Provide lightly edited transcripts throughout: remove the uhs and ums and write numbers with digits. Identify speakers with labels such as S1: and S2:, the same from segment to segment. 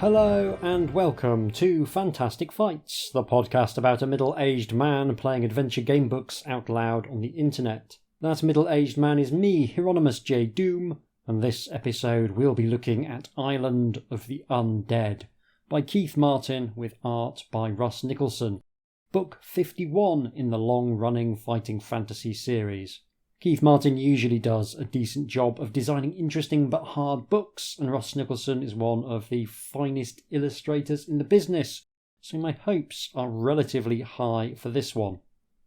S1: Hello and welcome to Fantastic Fights, the podcast about a middle-aged man playing adventure game books out loud on the internet. That middle-aged man is me, Hieronymus J. Doom, and this episode we'll be looking at Island of the Undead by Keith Martin with art by Russ Nicholson, book 51 in the long-running fighting fantasy series. Keith Martin usually does a decent job of designing interesting but hard books, and Russ Nicholson is one of the finest illustrators in the business, so my hopes are relatively high for this one.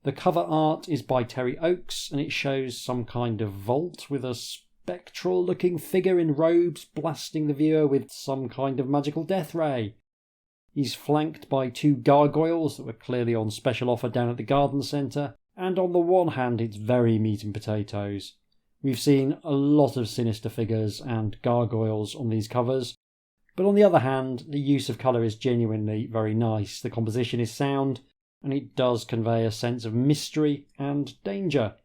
S1: The cover art is by Terry Oakes, and it shows some kind of vault with a spectral-looking figure in robes blasting the viewer with some kind of magical death ray. He's flanked by two gargoyles that were clearly on special offer down at the garden centre, and on the one hand it's very meat and potatoes. We've seen a lot of sinister figures and gargoyles on these covers, but on the other hand the use of colour is genuinely very nice, the composition is sound, and it does convey a sense of mystery and danger.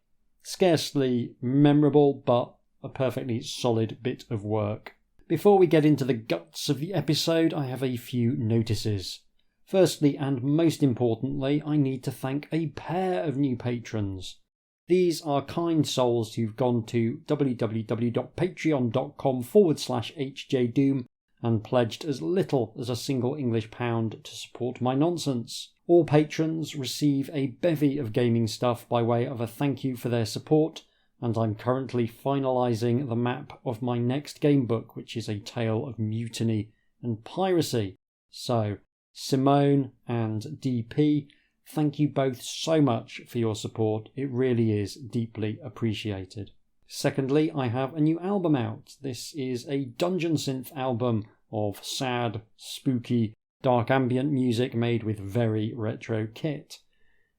S1: Scarcely memorable, but a perfectly solid bit of work. Before we get into the guts of the episode, I have a few notices. Firstly, and most importantly, I need to thank a pair of new patrons. These are kind souls who've gone to www.patreon.com/HJDoom and pledged as little as a single English pound to support my nonsense. All patrons receive a bevy of gaming stuff by way of a thank you for their support, and I'm currently finalising the map of my next game book, which is a tale of mutiny and piracy. So, Simone and DP, thank you both so much for your support. It really is deeply appreciated. Secondly, I have a new album out. This is a dungeon synth album of sad, spooky, dark ambient music made with very retro kit.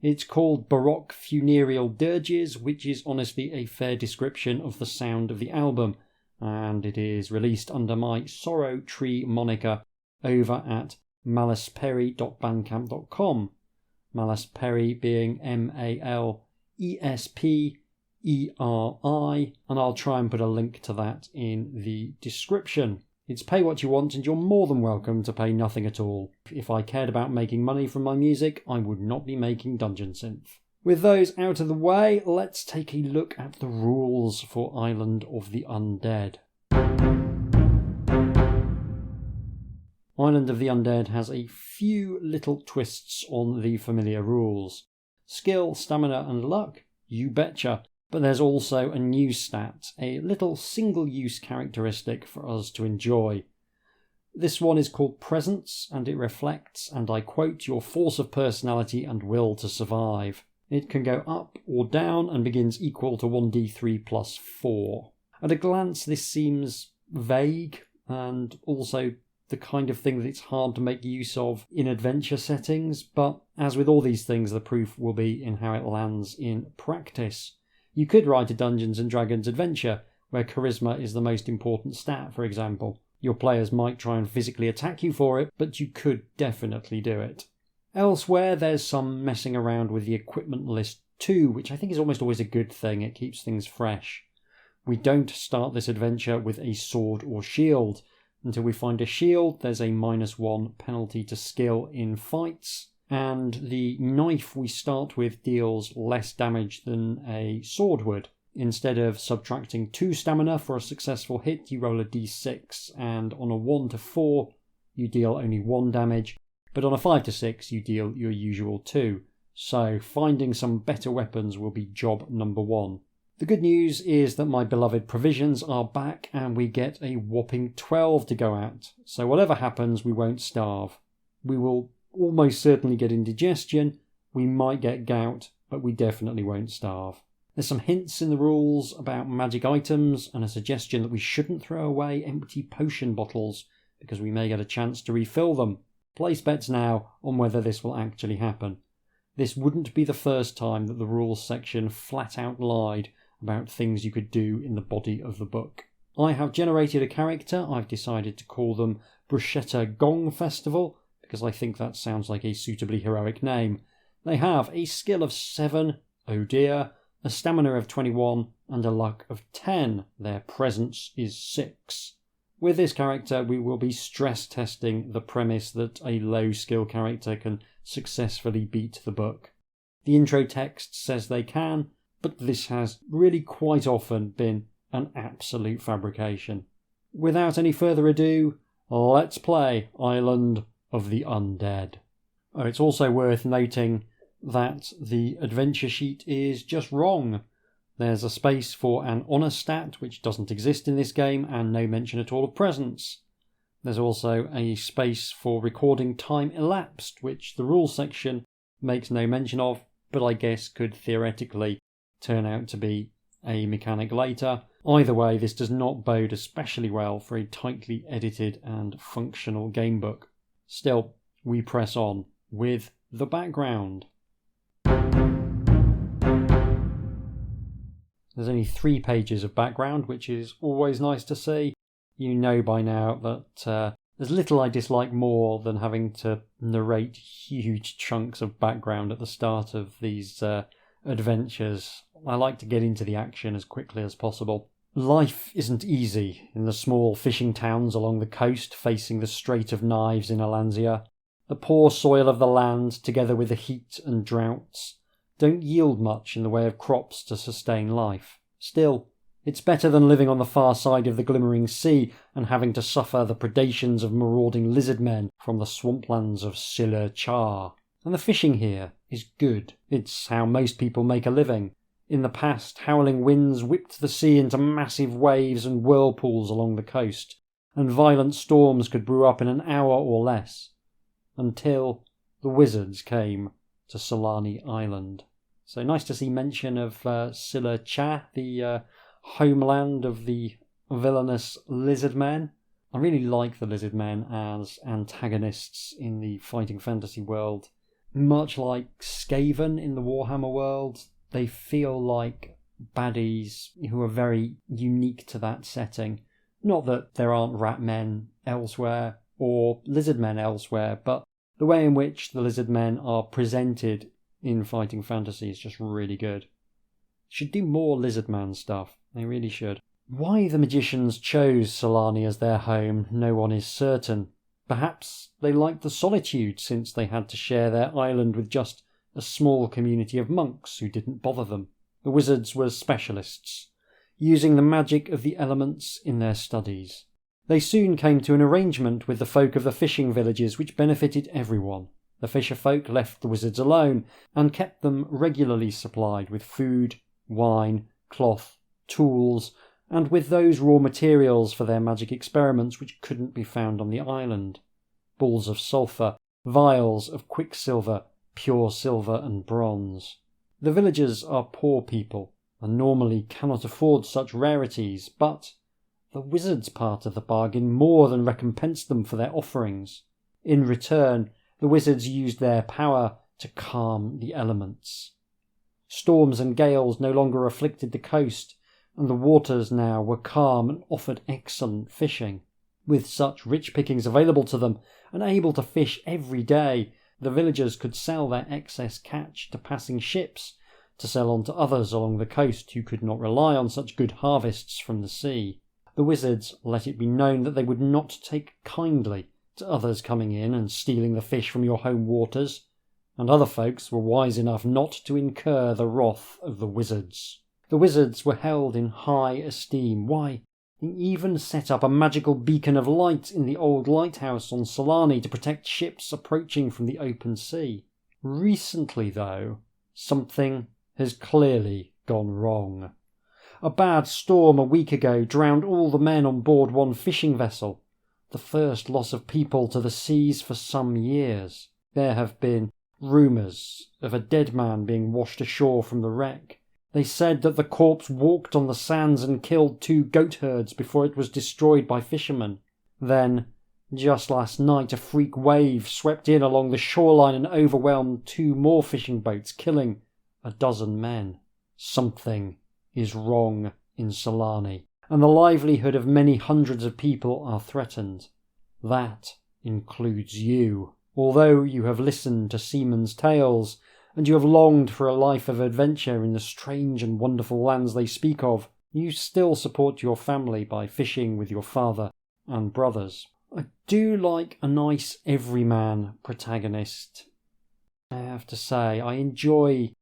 S1: It's called Baroque Funereal Dirges, which is honestly a fair description of the sound of the album, and it is released under my Sorrow Tree moniker over at malesperi.bandcamp.com. Malesperi being MALESPERI, and I'll try and put a link to that in the description. It's pay what you want, and you're more than welcome to pay nothing at all. If I cared about making money from my music, I would not be making Dungeon Synth. With those out of the way, let's take a look at the rules for Island of the Undead. Island of the Undead has a few little twists on the familiar rules. Skill, stamina and luck? You betcha. But there's also a new stat, a little single-use characteristic for us to enjoy. This one is called Presence, and it reflects, and I quote, your force of personality and will to survive. It can go up or down and begins equal to 1d3 plus 4. At a glance this seems vague, and also the kind of thing that it's hard to make use of in adventure settings, but as with all these things, the proof will be in how it lands in practice. You could write a Dungeons & Dragons adventure where charisma is the most important stat, for example. Your players might try and physically attack you for it, but you could definitely do it. Elsewhere, there's some messing around with the equipment list too, which I think is almost always a good thing. It keeps things fresh. We don't start this adventure with a sword or shield. Until we find a shield, there's a -1 penalty to skill in fights, and the knife we start with deals less damage than a sword would. Instead of subtracting 2 stamina for a successful hit, you roll a d6, and on a 1 to 4 you deal only 1 damage, but on a 5 to 6 you deal your usual 2. So finding some better weapons will be job number 1. The good news is that my beloved provisions are back and we get a whopping 12 to go at, so whatever happens we won't starve. We will almost certainly get indigestion, we might get gout, but we definitely won't starve. There's some hints in the rules about magic items and a suggestion that we shouldn't throw away empty potion bottles because we may get a chance to refill them. Place bets now on whether this will actually happen. This wouldn't be the first time that the rules section flat out lied about things you could do in the body of the book. I have generated a character. I've decided to call them Bruschetta Gong Festival, because I think that sounds like a suitably heroic name. They have a skill of 7, oh dear, a stamina of 21, and a luck of 10. Their presence is 6. With this character, we will be stress testing the premise that a low skill character can successfully beat the book. The intro text says they can, but this has really quite often been an absolute fabrication. Without any further ado, let's play Island of the Undead. It's also worth noting that the adventure sheet is just wrong. There's a space for an honour stat, which doesn't exist in this game, and no mention at all of presence. There's also a space for recording time elapsed, which the rules section makes no mention of, but I guess could theoretically turn out to be a mechanic later. Either way, this does not bode especially well for a tightly edited and functional gamebook. Still, we press on with the background. There's only 3 pages of background, which is always nice to see. You know by now that there's little I dislike more than having to narrate huge chunks of background at the start of these adventures. I like to get into the action as quickly as possible. Life isn't easy in the small fishing towns along the coast facing the Strait of Knives in Alanzia. The poor soil of the land, together with the heat and droughts, don't yield much in the way of crops to sustain life. Still, it's better than living on the far side of the glimmering sea and having to suffer the predations of marauding lizard men from the swamplands of Siller Char. And the fishing here is good. It's how most people make a living. In the past, howling winds whipped the sea into massive waves and whirlpools along the coast, and violent storms could brew up in an hour or less, until the wizards came to Solani Island. So nice to see mention of Siller Cha, the homeland of the villainous lizard men. I really like the lizard men as antagonists in the fighting fantasy world. Much like Skaven in the Warhammer world, they feel like baddies who are very unique to that setting. Not that there aren't rat men elsewhere or lizard men elsewhere, but the way in which the lizard men are presented in fighting fantasy is just really good. Should do more lizard man stuff. They really should. Why the magicians chose Solani as their home, no one is certain. Perhaps they liked the solitude, since they had to share their island with just a small community of monks who didn't bother them. The wizards were specialists, using the magic of the elements in their studies. They soon came to an arrangement with the folk of the fishing villages which benefited everyone. The fisher folk left the wizards alone and kept them regularly supplied with food, wine, cloth, tools, and with those raw materials for their magic experiments which couldn't be found on the island. Balls of sulphur, vials of quicksilver, pure silver and bronze. The villagers are poor people and normally cannot afford such rarities, but the wizards' part of the bargain more than recompensed them for their offerings. In return, the wizards used their power to calm the elements. Storms and gales no longer afflicted the coast, and the waters now were calm and offered excellent fishing. With such rich pickings available to them, and able to fish every day, the villagers could sell their excess catch to passing ships, to sell on to others along the coast who could not rely on such good harvests from the sea. The wizards let it be known that they would not take kindly to others coming in and stealing the fish from your home waters, and other folks were wise enough not to incur the wrath of the wizards. The wizards were held in high esteem. Why, they even set up a magical beacon of light in the old lighthouse on Solani to protect ships approaching from the open sea. Recently, though, something has clearly gone wrong. A bad storm a week ago drowned all the men on board one fishing vessel, the first loss of people to the seas for some years. There have been rumours of a dead man being washed ashore from the wreck. They said that the corpse walked on the sands and killed 2 goat herds before it was destroyed by fishermen. Then, just last night, a freak wave swept in along the shoreline and overwhelmed 2 more fishing boats, killing a dozen men. Something is wrong in Solani, and the livelihood of many hundreds of people are threatened. That includes you. Although you have listened to seamen's tales, and you have longed for a life of adventure in the strange and wonderful lands they speak of, you still support your family by fishing with your father and brothers. I do like a nice everyman protagonist. I have to say, I enjoy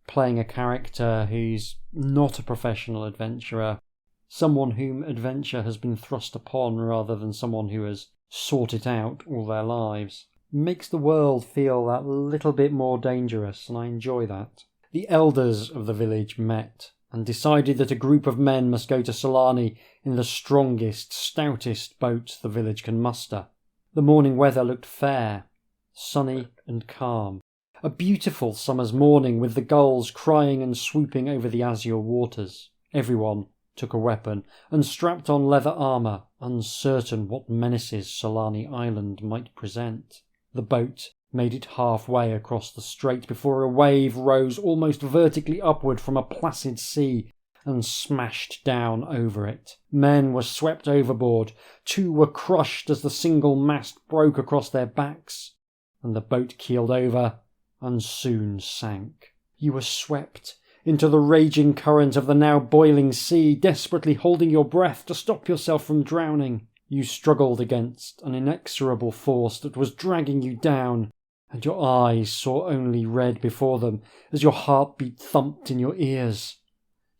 S1: playing a character who's not a professional adventurer, someone whom adventure has been thrust upon rather than someone who has sought it out all their lives. It makes the world feel that little bit more dangerous, and I enjoy that. The elders of the village met and decided that a group of men must go to Solani in the strongest, stoutest boat the village can muster. The morning weather looked fair, sunny and calm. A beautiful summer's morning with the gulls crying and swooping over the azure waters. Everyone took a weapon and strapped on leather armour, uncertain what menaces Solani Island might present. The boat made it halfway across the strait before a wave rose almost vertically upward from a placid sea and smashed down over it. Men were swept overboard, 2 were crushed as the single mast broke across their backs, and the boat keeled over and soon sank. You were swept into the raging current of the now boiling sea, desperately holding your breath to stop yourself from drowning. You struggled against an inexorable force that was dragging you down, and your eyes saw only red before them as your heartbeat thumped in your ears.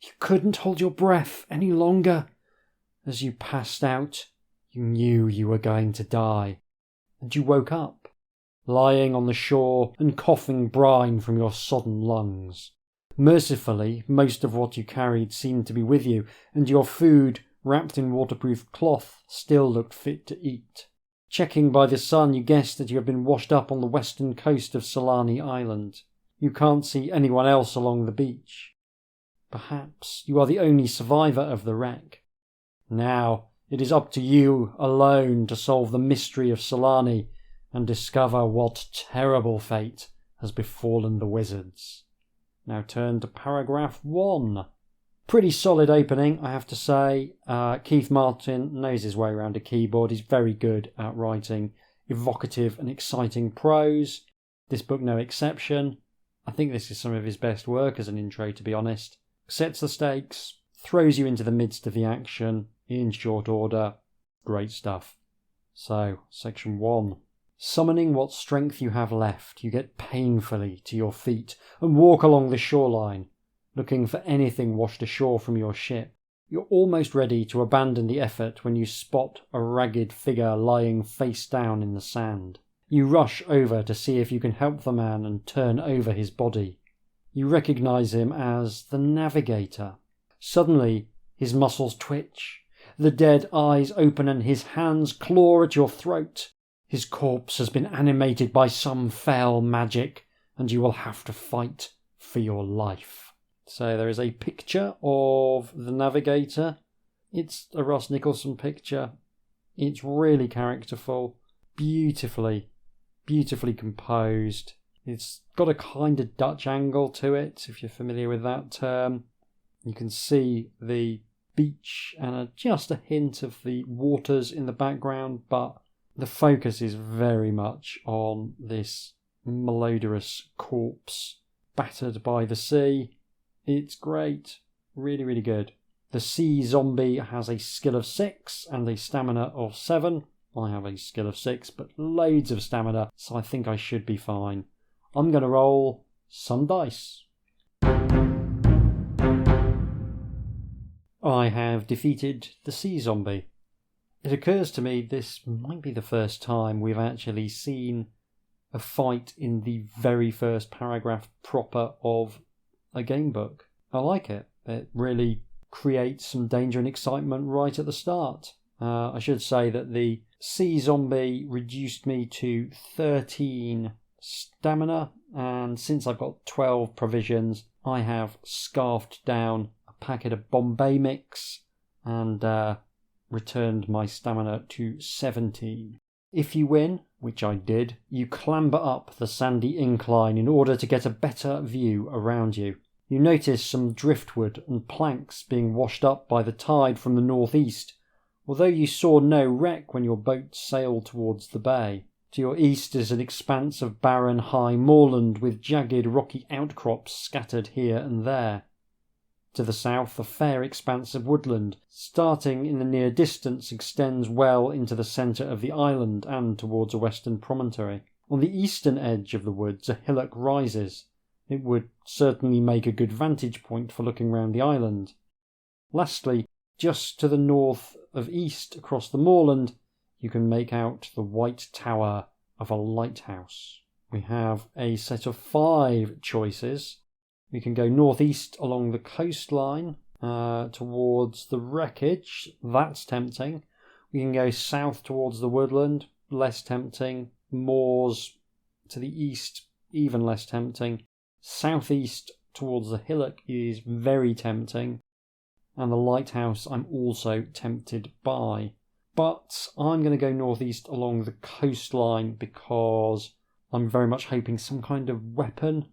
S1: You couldn't hold your breath any longer. As you passed out, you knew you were going to die, and you woke up, lying on the shore and coughing brine from your sodden lungs. Mercifully, most of what you carried seemed to be with you, and your food, wrapped in waterproof cloth, still looked fit to eat. Checking by the sun, you guessed that you had been washed up on the western coast of Solani Island. You can't see anyone else along the beach. Perhaps you are the only survivor of the wreck. Now it is up to you alone to solve the mystery of Solani and discover what terrible fate has befallen the wizards. Now turn to paragraph 1. Pretty solid opening, I have to say. Keith Martin knows his way around a keyboard. He's very good at writing evocative and exciting prose. This book no exception. I think this is some of his best work as an intro, to be honest. Sets the stakes, throws you into the midst of the action in short order. Great stuff. So, section 1. Summoning what strength you have left, you get painfully to your feet and walk along the shoreline, looking for anything washed ashore from your ship. You're almost ready to abandon the effort when you spot a ragged figure lying face down in the sand. You rush over to see if you can help the man and turn over his body. You recognise him as the Navigator. Suddenly, his muscles twitch, the dead eyes open and his hands claw at your throat. His corpse has been animated by some foul magic, and you will have to fight for your life. So there is a picture of the Navigator. It's a Russ Nicholson picture. It's really characterful, beautifully composed. It's got a kind of Dutch angle to it, if you're familiar with that term. You can see the beach and just a hint of the waters in the background, but the focus is very much on this malodorous corpse battered by the sea. It's great. Really, really good. The sea zombie has a skill of 6 and a stamina of 7. I have a skill of 6, but loads of stamina, so I think I should be fine. I'm going to roll some dice. I have defeated the sea zombie. It occurs to me this might be the first time we've actually seen a fight in the very first paragraph proper of a game book. I like it. It really creates some danger and excitement right at the start. I should say that the sea zombie reduced me to 13 stamina, and since I've got 12 provisions, I have scarfed down a packet of Bombay mix and returned my stamina to 17. If you win, which I did, you clamber up the sandy incline in order to get a better view around you. You notice some driftwood and planks being washed up by the tide from the northeast, although you saw no wreck when your boat sailed towards the bay. To your east is an expanse of barren high moorland with jagged rocky outcrops scattered here and there. To the south, a fair expanse of woodland, starting in the near distance, extends well into the centre of the island and towards a western promontory. On the eastern edge of the woods, a hillock rises. It would certainly make a good vantage point for looking round the island. Lastly, just to the north of east across the moorland, you can make out the white tower of a lighthouse. We have a set of 5 choices. We can go northeast along the coastline towards the wreckage. That's tempting. We can go south towards the woodland. Less tempting. Moors to the east, even less tempting. Southeast towards the hillock is very tempting. And the lighthouse I'm also tempted by. But I'm going to go northeast along the coastline because I'm very much hoping some kind of weapon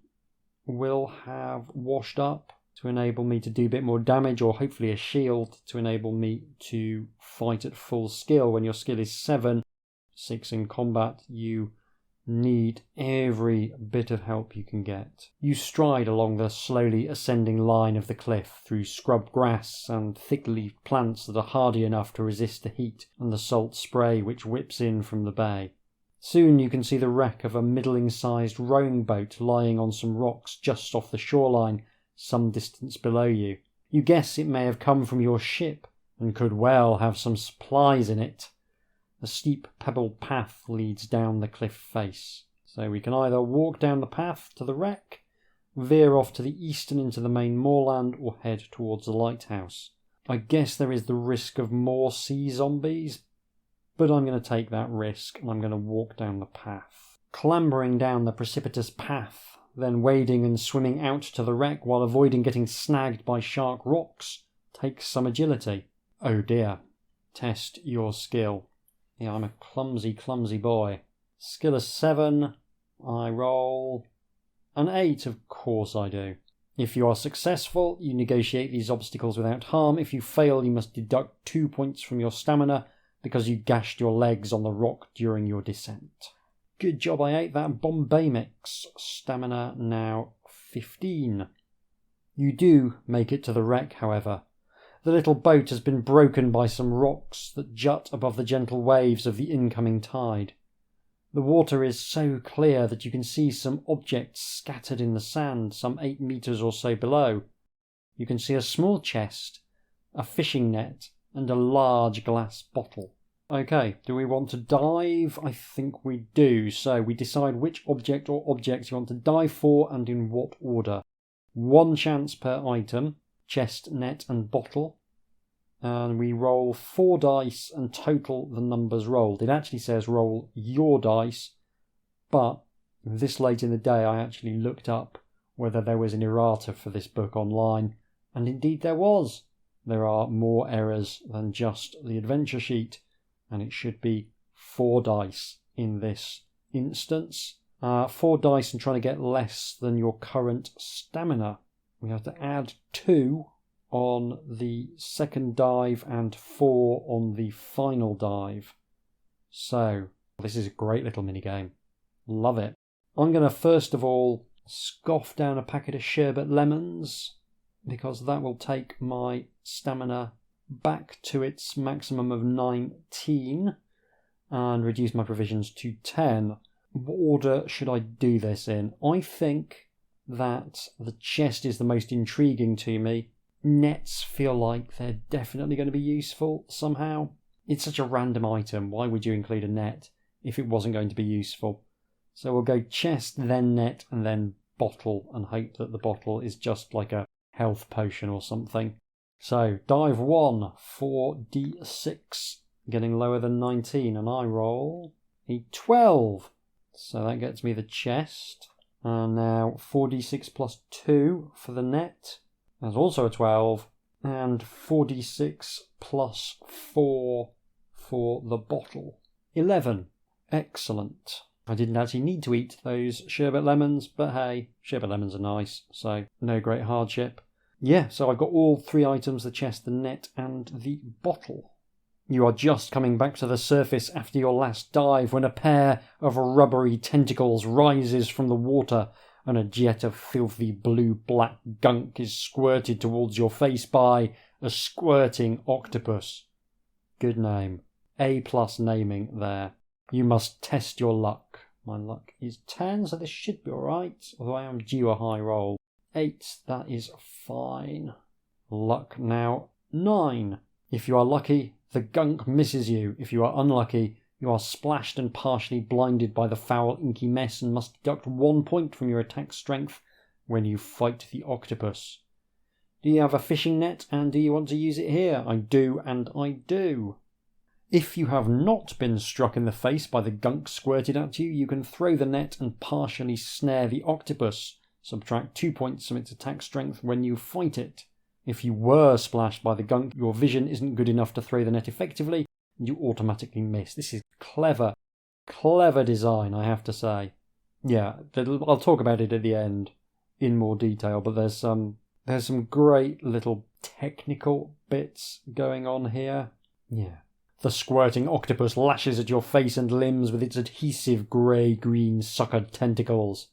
S1: will have washed up to enable me to do a bit more damage, or hopefully a shield to enable me to fight at full skill. When your skill is 7, 6 in combat, you need every bit of help you can get. You stride along the slowly ascending line of the cliff through scrub grass and thick-leaved plants that are hardy enough to resist the heat and the salt spray which whips in from the bay. Soon you can see the wreck of a middling-sized rowing boat lying on some rocks just off the shoreline, some distance below you. You guess it may have come from your ship, and could well have some supplies in it. A steep pebbled path leads down the cliff face, so we can either walk down the path to the wreck, veer off to the east and into the main moorland, or head towards the lighthouse. I guess there is the risk of more sea zombies, but I'm going to take that risk and I'm going to walk down the path. Clambering down the precipitous path, then wading and swimming out to the wreck while avoiding getting snagged by sharp rocks takes some agility. Oh dear. Test your skill. Yeah, I'm a clumsy boy. Skill is 7. I roll an 8, of course I do. If you are successful, you negotiate these obstacles without harm. If you fail, you must deduct 2 points from your stamina because you gashed your legs on the rock during your descent. Good job I ate that Bombay mix. Stamina now 15. You do make it to the wreck, however. The little boat has been broken by some rocks that jut above the gentle waves of the incoming tide. The water is so clear that you can see some objects scattered in the sand some 8 metres or so below. You can see a small chest, a fishing net, and a large glass bottle. Okay, do we want to dive? I think we do. So we decide which object or objects you want to dive for and in what order. 1 chance per item, chest, net and bottle. And we roll 4 dice and total the numbers rolled. It actually says roll your dice, but this late in the day I actually looked up whether there was an errata for this book online, and indeed there was. There are more errors than just the adventure sheet, and it should be 4 dice in this instance. 4 dice and trying to get less than your current stamina. We have to add 2 on the second dive and 4 on the final dive. So, this is a great little minigame. Love it. I'm going to first of all scoff down a packet of sherbet lemons, because that will take my stamina back to its maximum of 19 and reduce my provisions to 10. What order should I do this in? I think that the chest is the most intriguing to me. Nets feel like they're definitely going to be useful somehow. It's such a random item. Why would you include a net if it wasn't going to be useful? So we'll go chest, then net, and then bottle, and hope that the bottle is just like a health potion or something. So dive 1, 4d6, getting lower than 19, and I roll a 12. So that gets me the chest. And now 4d6 plus 2 for the net. That's also a 12. And 4d6 plus 4 for the bottle. 11. Excellent. I didn't actually need to eat those sherbet lemons, but hey, sherbet lemons are nice, so no great hardship. Yeah, so I've got all 3 items, the chest, the net, and the bottle. You are just coming back to the surface after your last dive when a pair of rubbery tentacles rises from the water and a jet of filthy blue-black gunk is squirted towards your face by a squirting octopus. Good name. A+ naming there. You must test your luck. My luck is 10, so this should be alright, although I am due a high roll. 8, that is fine. Luck now 9. If you are lucky, the gunk misses you. If you are unlucky, you are splashed and partially blinded by the foul inky mess and must deduct 1 point from your attack strength when you fight the octopus. Do you have a fishing net and do you want to use it here? I do, and I do. If you have not been struck in the face by the gunk squirted at you, you can throw the net and partially snare the octopus. Subtract 2 points from its attack strength when you fight it. If you were splashed by the gunk, your vision isn't good enough to throw the net effectively, and you automatically miss. This is clever design, I have to say. Yeah, I'll talk about it at the end in more detail, but there's some great little technical bits going on here. Yeah. The squirting octopus lashes at your face and limbs with its adhesive grey-green suckered tentacles.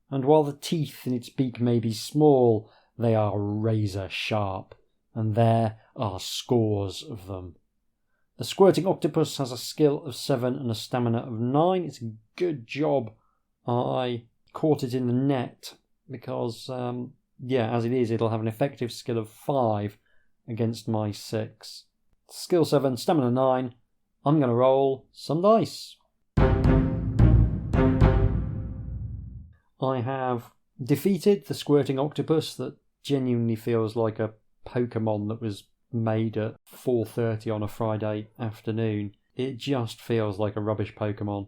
S1: And while the teeth in its beak may be small, they are razor sharp, and there are scores of them. The squirting octopus has a skill of 7 and a stamina of 9. It's a good job I caught it in the net, because, as it is, it'll have an effective skill of 5 against my 6. Skill 7, stamina 9. I'm going to roll some dice. I have defeated the squirting octopus that genuinely feels like a Pokemon that was made at 4:30 on a Friday afternoon. It just feels like a rubbish Pokemon.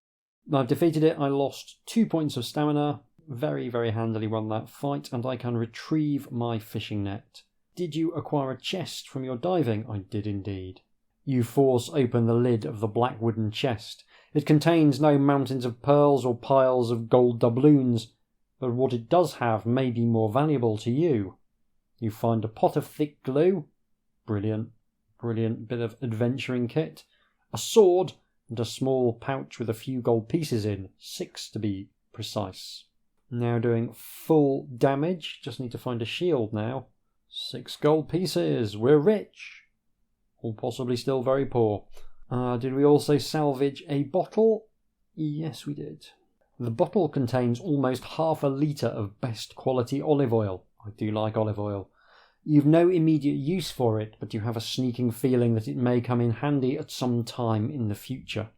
S1: I've defeated it. I lost 2 points of stamina. Very, very handily won that fight, and I can retrieve my fishing net. Did you acquire a chest from your diving? I did indeed. You force open the lid of the black wooden chest. It contains no mountains of pearls or piles of gold doubloons, but what it does have may be more valuable to you. You find a pot of thick glue. Brilliant bit of adventuring kit. A sword and a small pouch with a few gold pieces in, 6 to be precise. Now doing full damage, just need to find a shield now. 6 gold pieces, we're rich. Or possibly still very poor. Did we also salvage a bottle? Yes, we did. The bottle contains almost half a litre of best quality olive oil. I do like olive oil. You've no immediate use for it, but you have a sneaking feeling that it may come in handy at some time in the future.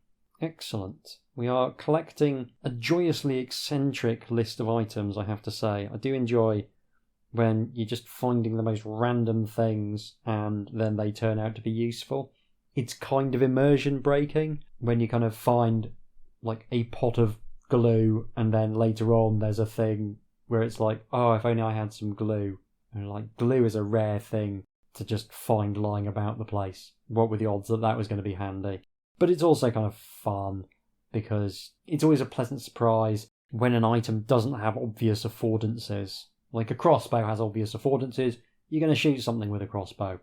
S1: Excellent. We are collecting a joyously eccentric list of items, I have to say. I do enjoy when you're just finding the most random things and then they turn out to be useful. It's kind of immersion breaking when you kind of find like a pot of glue and then later on there's a thing where it's like, oh, if only I had some glue. And like, glue is a rare thing to just find lying about the place. What were the odds that that was going to be handy? But it's also kind of fun because it's always a pleasant surprise when an item doesn't have obvious affordances. Like a crossbow has obvious affordances, you're going to shoot something with a crossbow.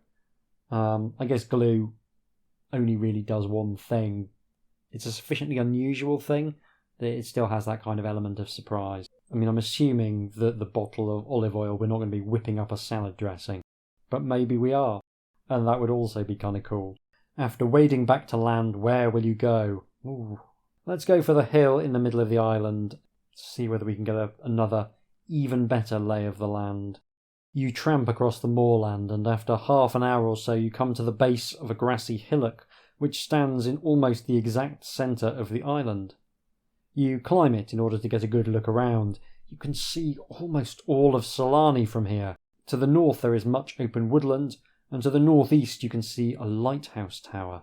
S1: I guess glue only really does one thing. It's a sufficiently unusual thing that it still has that kind of element of surprise. I mean, I'm assuming that the bottle of olive oil, we're not going to be whipping up a salad dressing. But maybe we are. And that would also be kind of cool. After wading back to land, where will you go? Ooh. Let's go for the hill in the middle of the island. See whether we can get another even better lay of the land. You tramp across the moorland, and after half an hour or so you come to the base of a grassy hillock which stands in almost the exact centre of the island. You climb it in order to get a good look around. You can see almost all of Solani from here. To the north there is much open woodland, and to the northeast you can see a lighthouse tower.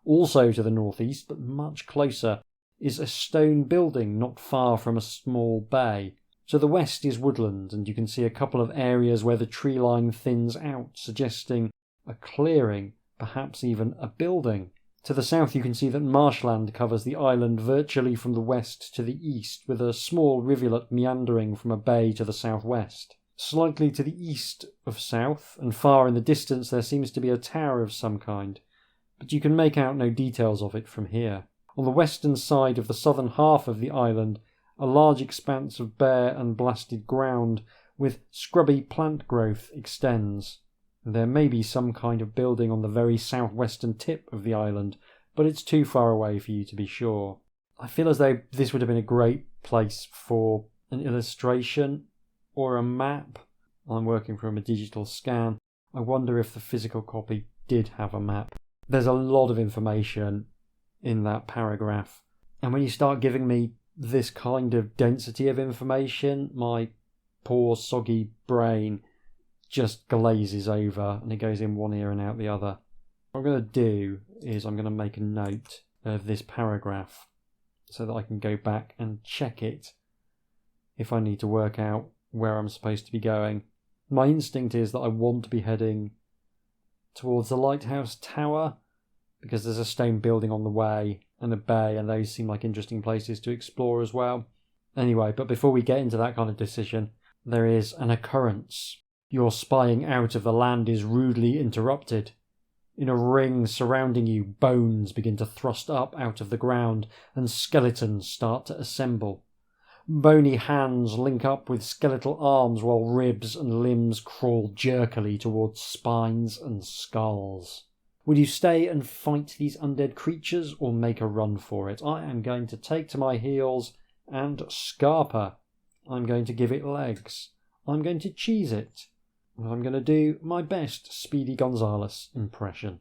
S1: Also to the northeast, but much closer, is a stone building not far from a small bay. To the west is woodland, and you can see a couple of areas where the tree line thins out, suggesting a clearing, perhaps even a building. To the south you can see that marshland covers the island virtually from the west to the east, with a small rivulet meandering from a bay to the southwest. Slightly to the east of south, and far in the distance, there seems to be a tower of some kind, but you can make out no details of it from here. On the western side of the southern half of the island, A large expanse of bare and blasted ground with scrubby plant growth extends. There may be some kind of building on the very southwestern tip of the island, but it's too far away for you to be sure. I feel as though this would have been a great place for an illustration or a map. I'm working from a digital scan. I wonder if the physical copy did have a map. There's a lot of information in that paragraph, and when you start giving me this kind of density of information, my poor soggy brain just glazes over and it goes in one ear and out the other. What I'm going to do is I'm going to make a note of this paragraph so that I can go back and check it if I need to work out where I'm supposed to be going. My instinct is that I want to be heading towards the lighthouse tower because there's a stone building on the way and a bay, and those seem like interesting places to explore as well. Anyway, but before we get into that kind of decision, there is an occurrence. Your spying out of the land is rudely interrupted. In a ring surrounding you, bones begin to thrust up out of the ground and skeletons start to assemble. Bony hands link up with skeletal arms while ribs and limbs crawl jerkily towards spines and skulls. Would you stay and fight these undead creatures or make a run for it? I am going to take to my heels and scarper. I'm going to give it legs. I'm going to cheese it. I'm going to do my best Speedy Gonzales impression.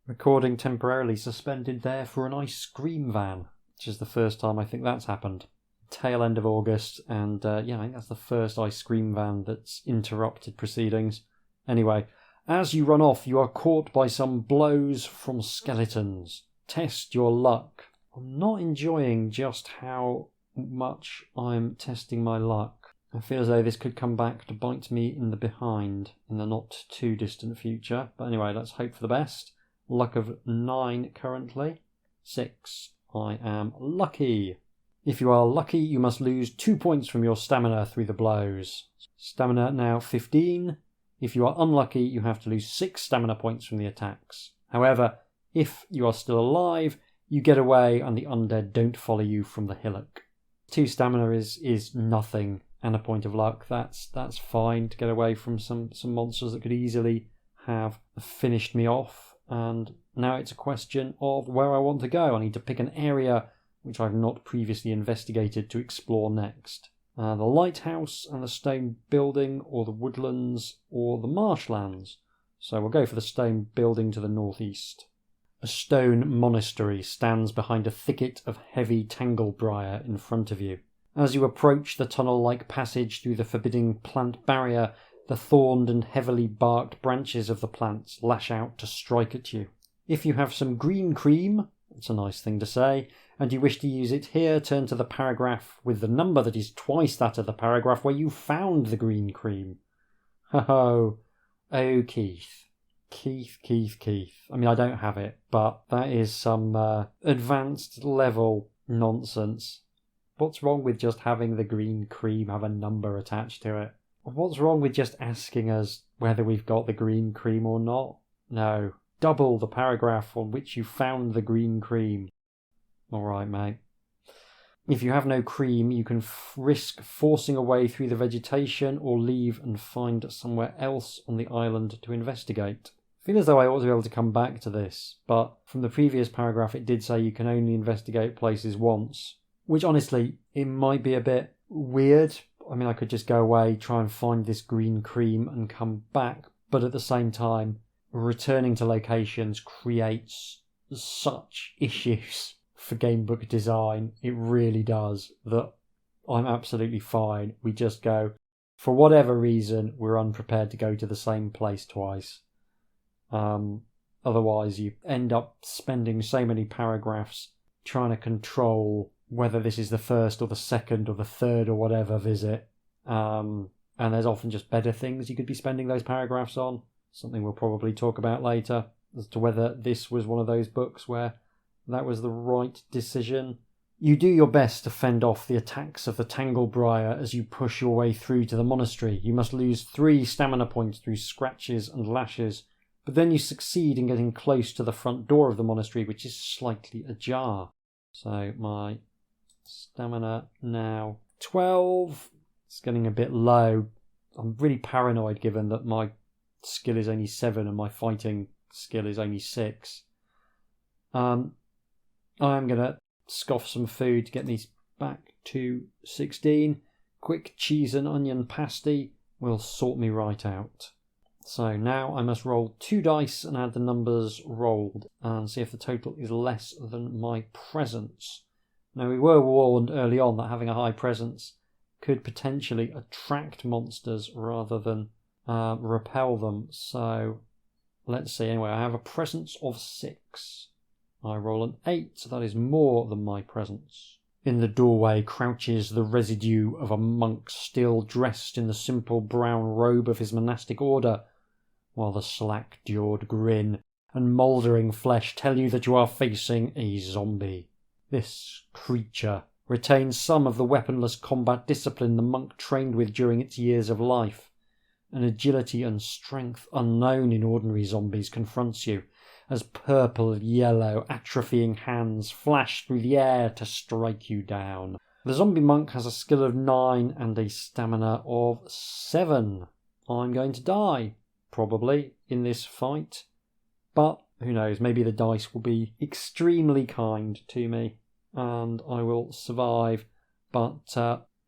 S1: Recording temporarily suspended there for an ice cream van, which is the first time I think that's happened. Tail end of August, and I think that's the first ice cream van that's interrupted proceedings. Anyway, as you run off, you are caught by some blows from skeletons. Test your luck. I'm not enjoying just how much I'm testing my luck. I feel as though this could come back to bite me in the behind in the not too distant future. But anyway, let's hope for the best. Luck of 9 currently. 6. I am lucky. If you are lucky, you must lose 2 points from your stamina through the blows. Stamina now 15. If you are unlucky, you have to lose 6 stamina points from the attacks. However, if you are still alive, you get away and the undead don't follow you from the hillock. 2 stamina is nothing, and a point of luck. That's fine to get away from some monsters that could easily have finished me off. And now it's a question of where I want to go. I need to pick an area which I've not previously investigated to explore next. The lighthouse and the stone building, or the woodlands, or the marshlands. So we'll go for the stone building to the northeast. A stone monastery stands behind a thicket of heavy tanglebriar in front of you. As you approach the tunnel-like passage through the forbidding plant barrier, the thorned and heavily barked branches of the plants lash out to strike at you. If you have some green cream, it's a nice thing to say, and you wish to use it here, turn to the paragraph with the number that is twice that of the paragraph where you found the green cream. Oh, Keith. Keith. I mean, I don't have it, but that is some advanced level nonsense. What's wrong with just having the green cream have a number attached to it? What's wrong with just asking us whether we've got the green cream or not? No. Double the paragraph on which you found the green cream. Alright, mate. If you have no cream, you can risk forcing a way through the vegetation or leave and find somewhere else on the island to investigate. I feel as though I ought to be able to come back to this, but from the previous paragraph it did say you can only investigate places once. Which honestly, it might be a bit weird. I mean, I could just go away, try and find this green cream and come back, but at the same time, returning to locations creates such issues for gamebook design. It really does, that I'm absolutely fine. We just go, for whatever reason, we're unprepared to go to the same place twice. Otherwise, you end up spending so many paragraphs trying to control whether this is the first or the second or the third or whatever visit. And there's often just better things you could be spending those paragraphs on. Something we'll probably talk about later as to whether this was one of those books where that was the right decision. You do your best to fend off the attacks of the Tanglebriar as you push your way through to the monastery. You must lose 3 stamina points through scratches and lashes, but then you succeed in getting close to the front door of the monastery, which is slightly ajar. So my Stamina now 12. It's getting a bit low. I'm really paranoid given that my skill is only 7 and my fighting skill is only 6. I'm going to scoff some food to get me back to 16. Quick cheese and onion pasty will sort me right out. So now I must roll 2 dice and add the numbers rolled and see if the total is less than my presence. Now, we were warned early on that having a high presence could potentially attract monsters rather than repel them. So let's see. Anyway, I have a presence of 6. I roll an 8, so that is more than my presence. In the doorway crouches the residue of a monk still dressed in the simple brown robe of his monastic order, while the slack-jawed grin and mouldering flesh tell you that you are facing a zombie. This creature retains some of the weaponless combat discipline the monk trained with during its years of life. An agility and strength unknown in ordinary zombies confronts you, as purple-yellow atrophying hands flash through the air to strike you down. The zombie monk has a skill of 9 and a stamina of 7. I'm going to die, probably, in this fight. But, who knows, maybe the dice will be extremely kind to me, and I will survive. But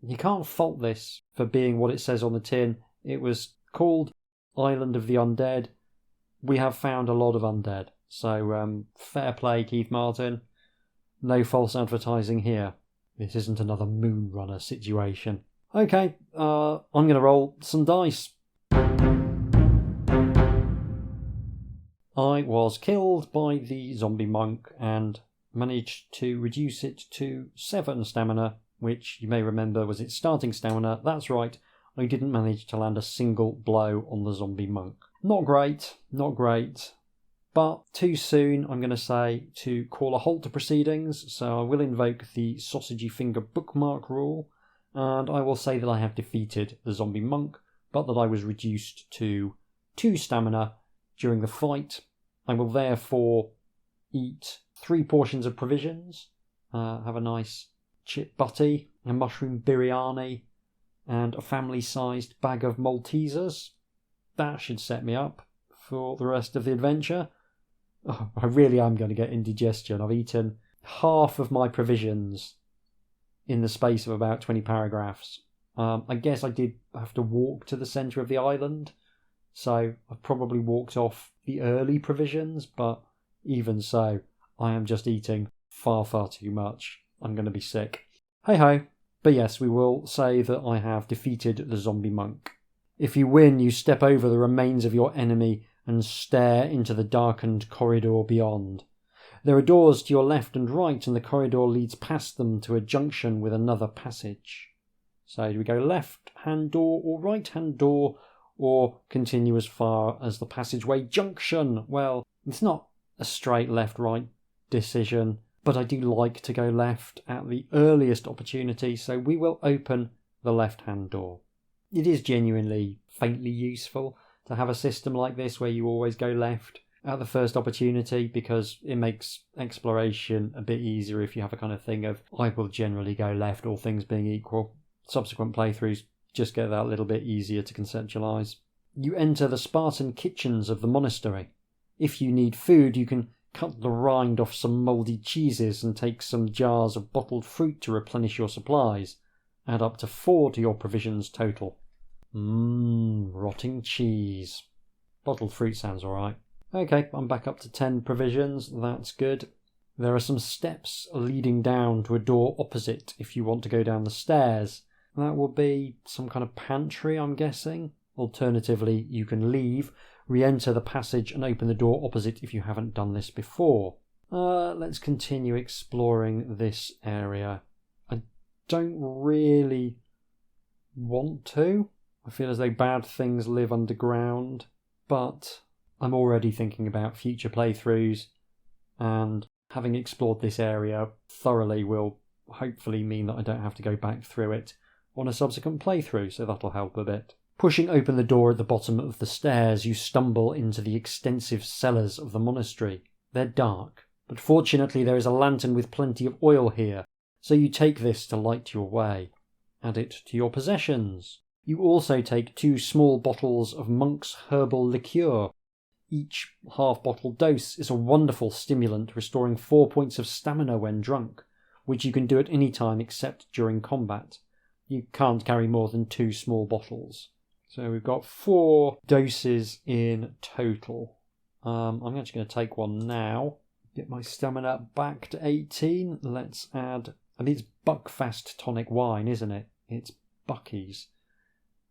S1: you can't fault this for being what it says on the tin. It was called Island of the Undead. We have found a lot of undead. So, fair play, Keith Martin. No false advertising here. This isn't another Moonrunner situation. Okay, I'm going to roll some dice. I was killed by the zombie monk and managed to reduce it to 7 stamina, which you may remember was its starting stamina. That's right, I didn't manage to land a single blow on the zombie monk. Not great, but too soon, I'm going to say, to call a halt to proceedings, so I will invoke the sausagey finger bookmark rule, and I will say that I have defeated the zombie monk, but that I was reduced to 2 stamina during the fight. I will therefore eat 3 portions of provisions, have a nice chip butty, a mushroom biryani, and a family-sized bag of Maltesers. That should set me up for the rest of the adventure. Oh, I really am going to get indigestion. I've eaten half of my provisions in the space of about 20 paragraphs. I guess I did have to walk to the centre of the island, so I've probably walked off the early provisions, but even so, I am just eating far, far too much. I'm going to be sick. Hey-ho. But yes, we will say that I have defeated the zombie monk. If you win, you step over the remains of your enemy and stare into the darkened corridor beyond. There are doors to your left and right, and the corridor leads past them to a junction with another passage. So do we go left-hand door or right-hand door, or continue as far as the passageway junction? Well, it's not a straight left-right decision, but I do like to go left at the earliest opportunity, so we will open the left-hand door. It is genuinely faintly useful to have a system like this where you always go left at the first opportunity, because it makes exploration a bit easier if you have a kind of thing of, I will generally go left, all things being equal. Subsequent playthroughs just get that a little bit easier to conceptualise. You enter the Spartan kitchens of the monastery. If you need food, you can cut the rind off some mouldy cheeses and take some jars of bottled fruit to replenish your supplies. Add up to 4 to your provisions total. Rotting cheese. Bottled fruit sounds alright. Okay, I'm back up to 10 provisions. That's good. There are some steps leading down to a door opposite if you want to go down the stairs. That will be some kind of pantry, I'm guessing. Alternatively, you can leave, re-enter the passage and open the door opposite if you haven't done this before. Let's continue exploring this area. I don't really want to. I feel as though bad things live underground, but I'm already thinking about future playthroughs, and having explored this area thoroughly will hopefully mean that I don't have to go back through it on a subsequent playthrough, so that'll help a bit. Pushing open the door at the bottom of the stairs, you stumble into the extensive cellars of the monastery. They're dark, but fortunately there is a lantern with plenty of oil here, So you take this to light your way. Add it to your possessions. You also take 2 small bottles of Monk's herbal liqueur. Each half-bottle dose is a wonderful stimulant, restoring 4 points of stamina when drunk, which you can do at any time except during combat. You can't carry more than 2 small bottles. So we've got 4 doses in total. I'm actually going to take one now. Get my stamina back to 18. Let's add... I think it's Buckfast tonic wine, isn't it? It's Bucky's.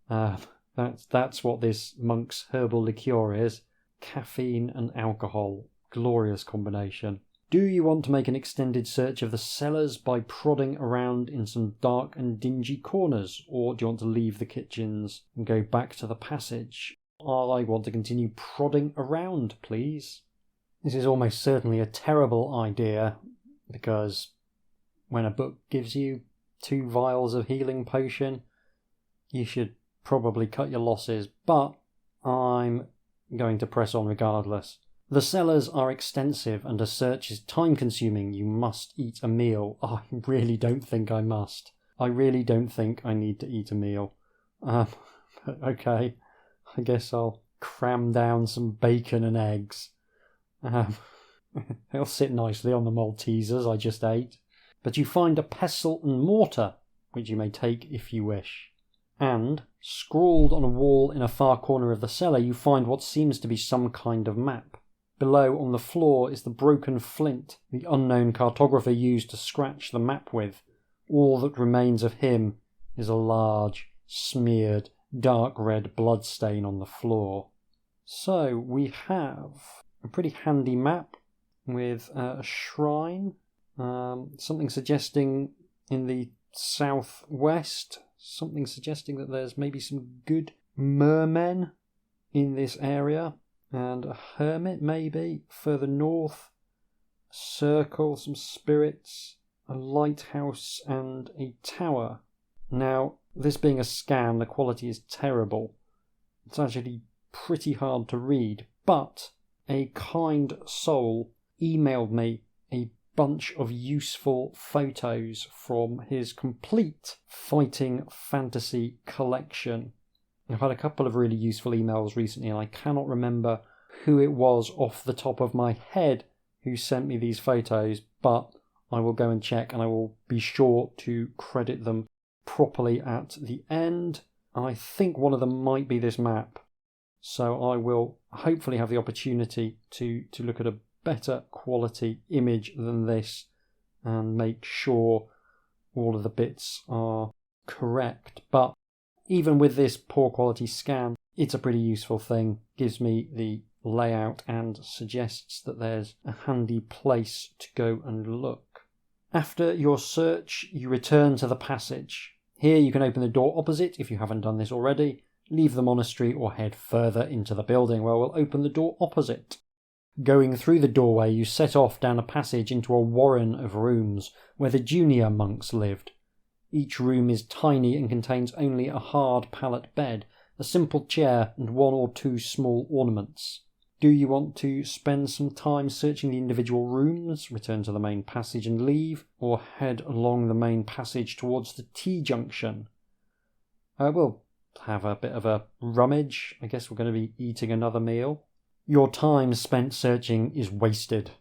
S1: That's what this Monk's herbal liqueur is. Caffeine and alcohol. Glorious combination. Do you want to make an extended search of the cellars by prodding around in some dark and dingy corners, or do you want to leave the kitchens and go back to the passage? I want to continue prodding around, please. This is almost certainly a terrible idea, because when a book gives you 2 vials of healing potion, you should probably cut your losses, but I'm going to press on regardless. The cellars are extensive and a search is time-consuming. You must eat a meal. I really don't think I must. I really don't think I need to eat a meal. Okay, I guess I'll cram down some bacon and eggs. They'll sit nicely on the Maltesers I just ate. But you find a pestle and mortar, which you may take if you wish. And, scrawled on a wall in a far corner of the cellar, you find what seems to be some kind of map. Below, on the floor, is the broken flint the unknown cartographer used to scratch the map with. All that remains of him is a large, smeared, dark red bloodstain on the floor. So, we have a pretty handy map with a shrine, something suggesting in the southwest, something suggesting that there's maybe some good mermen in this area, and a hermit maybe further north, a circle, some spirits, a lighthouse and a tower. Now, this being a scan, the quality is terrible. It's actually pretty hard to read, but a kind soul emailed me a bunch of useful photos from his complete fighting fantasy collection. I've had a couple of really useful emails recently, and I cannot remember who it was off the top of my head who sent me these photos, but I will go and check, and I will be sure to credit them properly at the end. I think one of them might be this map, so I will hopefully have the opportunity to look at a better quality image than this and make sure all of the bits are correct. But even with this poor quality scan, it's a pretty useful thing. Gives me the layout and suggests that there's a handy place to go and look. After your search, you return to the passage. Here you can open the door opposite if you haven't done this already, leave the monastery, or head further into the building where we'll open the door opposite. Going through the doorway, you set off down a passage into a warren of rooms where the junior monks lived. Each room is tiny and contains only a hard pallet bed, a simple chair, and 1 or 2 small ornaments. Do you want to spend some time searching the individual rooms, return to the main passage and leave, or head along the main passage towards the T-junction? We'll have a bit of a rummage. I guess we're going to be eating another meal. Your time spent searching is wasted.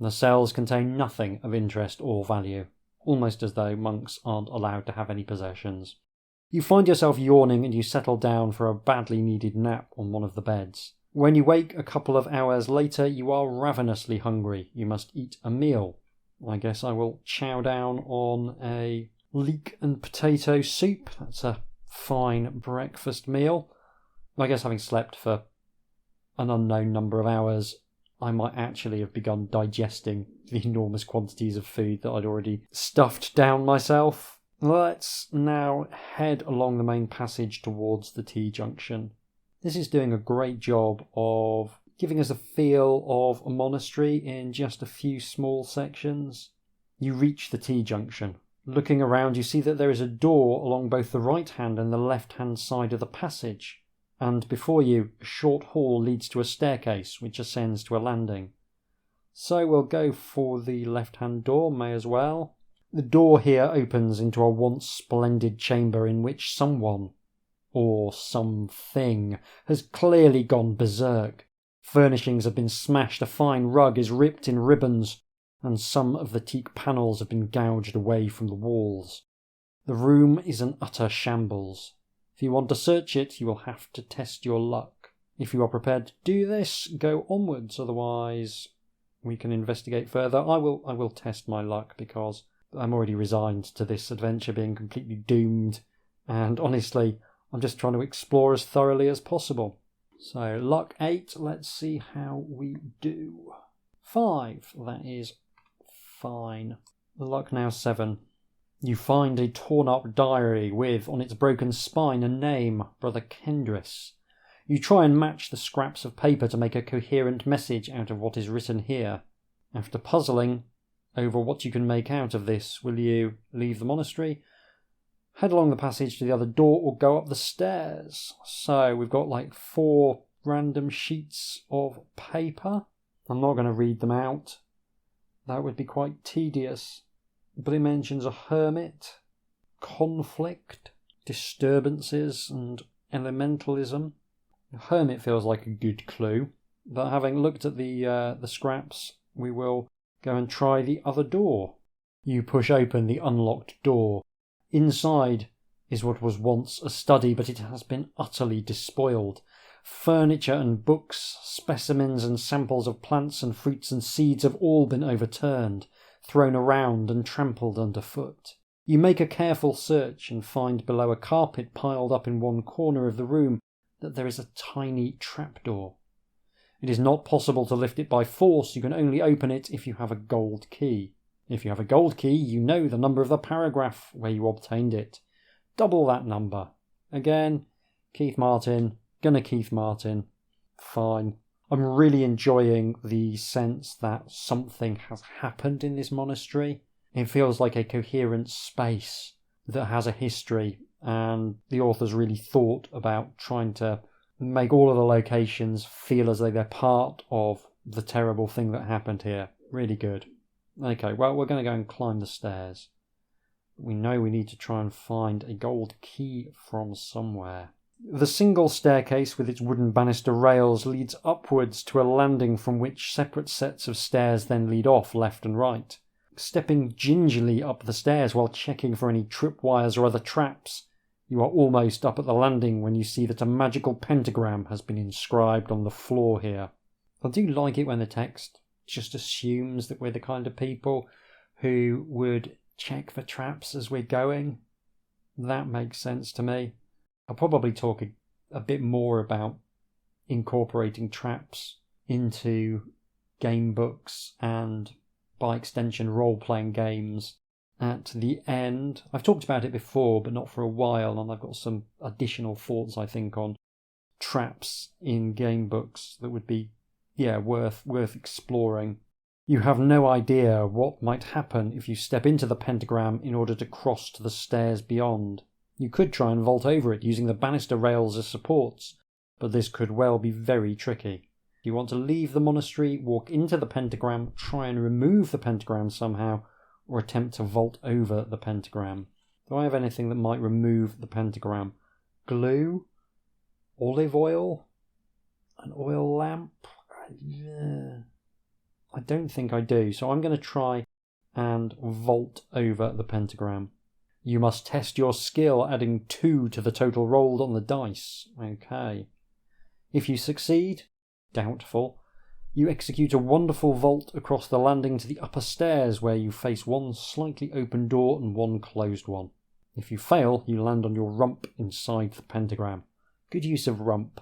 S1: The cells contain nothing of interest or value, almost as though monks aren't allowed to have any possessions. You find yourself yawning and you settle down for a badly needed nap on one of the beds. When you wake a couple of hours later, you are ravenously hungry. You must eat a meal. I guess I will chow down on a leek and potato soup. That's a fine breakfast meal. I guess having slept for an unknown number of hours, I might actually have begun digesting the enormous quantities of food that I'd already stuffed down myself. Let's now head along the main passage towards the T-junction. This is doing a great job of giving us a feel of a monastery in just a few small sections. You reach the T-junction. Looking around, you see that there is a door along both the right-hand and the left-hand side of the passage, and before you, a short hall leads to a staircase which ascends to a landing. So we'll go for the left-hand door, may as well. The door here opens into a once splendid chamber in which someone, or something, has clearly gone berserk. Furnishings have been smashed, a fine rug is ripped in ribbons, and some of the teak panels have been gouged away from the walls. The room is an utter shambles. If you want to search it, you will have to test your luck. If you are prepared to do this, go onwards, otherwise we can investigate further. I will test my luck because I'm already resigned to this adventure being completely doomed, and honestly, I'm just trying to explore as thoroughly as possible. So, luck 8, let's see how we do. 5, that is fine. Luck now 7. You find a torn-up diary with, on its broken spine, a name, Brother Kendris. You try and match the scraps of paper to make a coherent message out of what is written here. After puzzling over what you can make out of this, will you leave the monastery, head along the passage to the other door, or go up the stairs? So we've got like 4 random sheets of paper. I'm not going to read them out. That would be quite tedious. But it mentions a hermit, conflict, disturbances, and elementalism. A hermit feels like a good clue, but having looked at the scraps, we will go and try the other door. You push open the unlocked door. Inside is what was once a study, but it has been utterly despoiled. Furniture and books, specimens and samples of plants and fruits and seeds have all been overturned, thrown around and trampled underfoot. You make a careful search and find below a carpet piled up in one corner of the room that there is a tiny trapdoor. It is not possible to lift it by force. You can only open it if you have a gold key. If you have a gold key, you know the number of the paragraph where you obtained it. Double that number. Again, Keith Martin, gonna Keith Martin. Fine. I'm really enjoying the sense that something has happened in this monastery. It feels like a coherent space that has a history, and the authors really thought about trying to make all of the locations feel as though they're part of the terrible thing that happened here. Really good. Okay, well, we're going to go and climb the stairs. We know we need to try and find a gold key from somewhere. The single staircase with its wooden banister rails leads upwards to a landing from which separate sets of stairs then lead off left and right. Stepping gingerly up the stairs while checking for any tripwires or other traps, you are almost up at the landing when you see that a magical pentagram has been inscribed on the floor here. I do like it when the text just assumes that we're the kind of people who would check for traps as we're going. That makes sense to me. I'll probably talk a bit more about incorporating traps into game books and, by extension, role-playing games at the end. I've talked about it before, but not for a while, and I've got some additional thoughts, I think, on traps in game books that would be, worth exploring. You have no idea what might happen if you step into the pentagram in order to cross to the stairs beyond. You could try and vault over it using the banister rails as supports, but this could well be very tricky. If you want to leave the monastery, walk into the pentagram, try and remove the pentagram somehow, or attempt to vault over the pentagram. Do I have anything that might remove the pentagram? Glue? Olive oil? An oil lamp? I don't think I do, so I'm going to try and vault over the pentagram. You must test your skill, adding 2 to the total rolled on the dice. Okay. If you succeed, doubtful, you execute a wonderful vault across the landing to the upper stairs where you face one slightly open door and one closed one. If you fail, you land on your rump inside the pentagram. Good use of rump.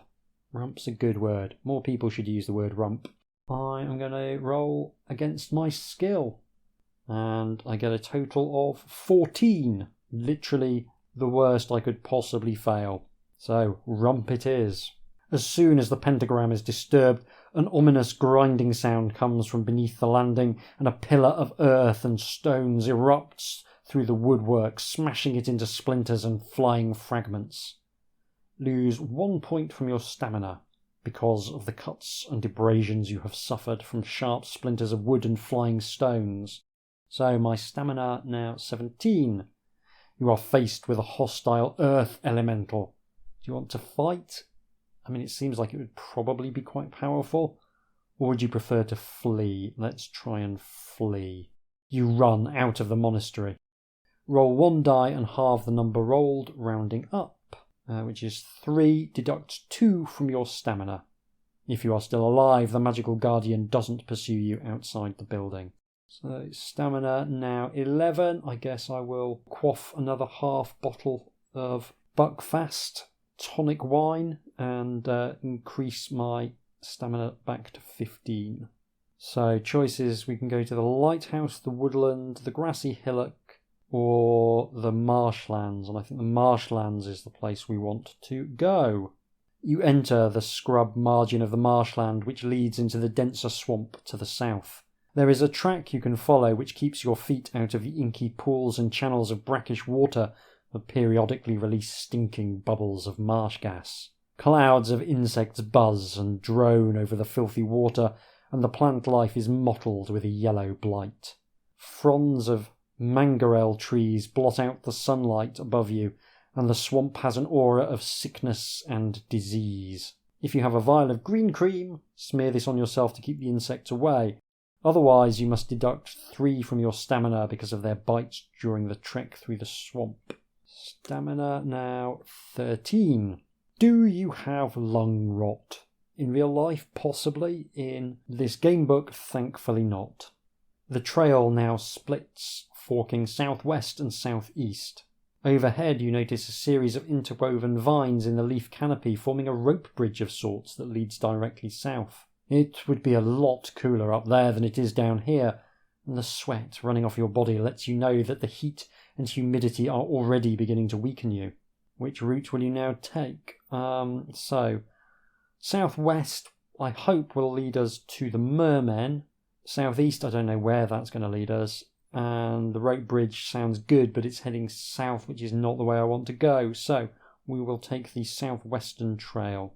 S1: Rump's a good word. More people should use the word rump. I am going to roll against my skill, and I get a total of 14. Literally the worst I could possibly fail. So, rump it is. As soon as the pentagram is disturbed, an ominous grinding sound comes from beneath the landing, and a pillar of earth and stones erupts through the woodwork, smashing it into splinters and flying fragments. Lose 1 point from your stamina because of the cuts and abrasions you have suffered from sharp splinters of wood and flying stones. So my stamina now 17. You are faced with a hostile earth elemental. Do you want to fight? I mean, it seems like it would probably be quite powerful. Or would you prefer to flee? Let's try and flee. You run out of the monastery. Roll 1 die and halve the number rolled, rounding up, which is 3. Deduct 2 from your stamina. If you are still alive, the magical guardian doesn't pursue you outside the building. So stamina now 11. I guess I will quaff another half bottle of Buckfast tonic wine and increase my stamina back to 15. So choices, we can go to the lighthouse, the woodland, the grassy hillock, or the marshlands. And I think the marshlands is the place we want to go. You enter the scrub margin of the marshland, which leads into the denser swamp to the south. There is a track you can follow which keeps your feet out of the inky pools and channels of brackish water that periodically release stinking bubbles of marsh gas. Clouds of insects buzz and drone over the filthy water, and the plant life is mottled with a yellow blight. Fronds of mangarel trees blot out the sunlight above you, and the swamp has an aura of sickness and disease. If you have a vial of green cream, smear this on yourself to keep the insects away. Otherwise, you must deduct 3 from your stamina because of their bites during the trek through the swamp. Stamina now 13. Do you have lung rot? In real life, possibly. In this game book, thankfully not. The trail now splits, forking southwest and southeast. Overhead, you notice a series of interwoven vines in the leaf canopy, forming a rope bridge of sorts that leads directly south. It would be a lot cooler up there than it is down here, and the sweat running off your body lets you know that the heat and humidity are already beginning to weaken you. Which route will you now take? So, southwest, I hope, will lead us to the Mermen. Southeast, I don't know where that's going to lead us. And the rope bridge sounds good, but it's heading south, which is not the way I want to go. So, we will take the southwestern trail.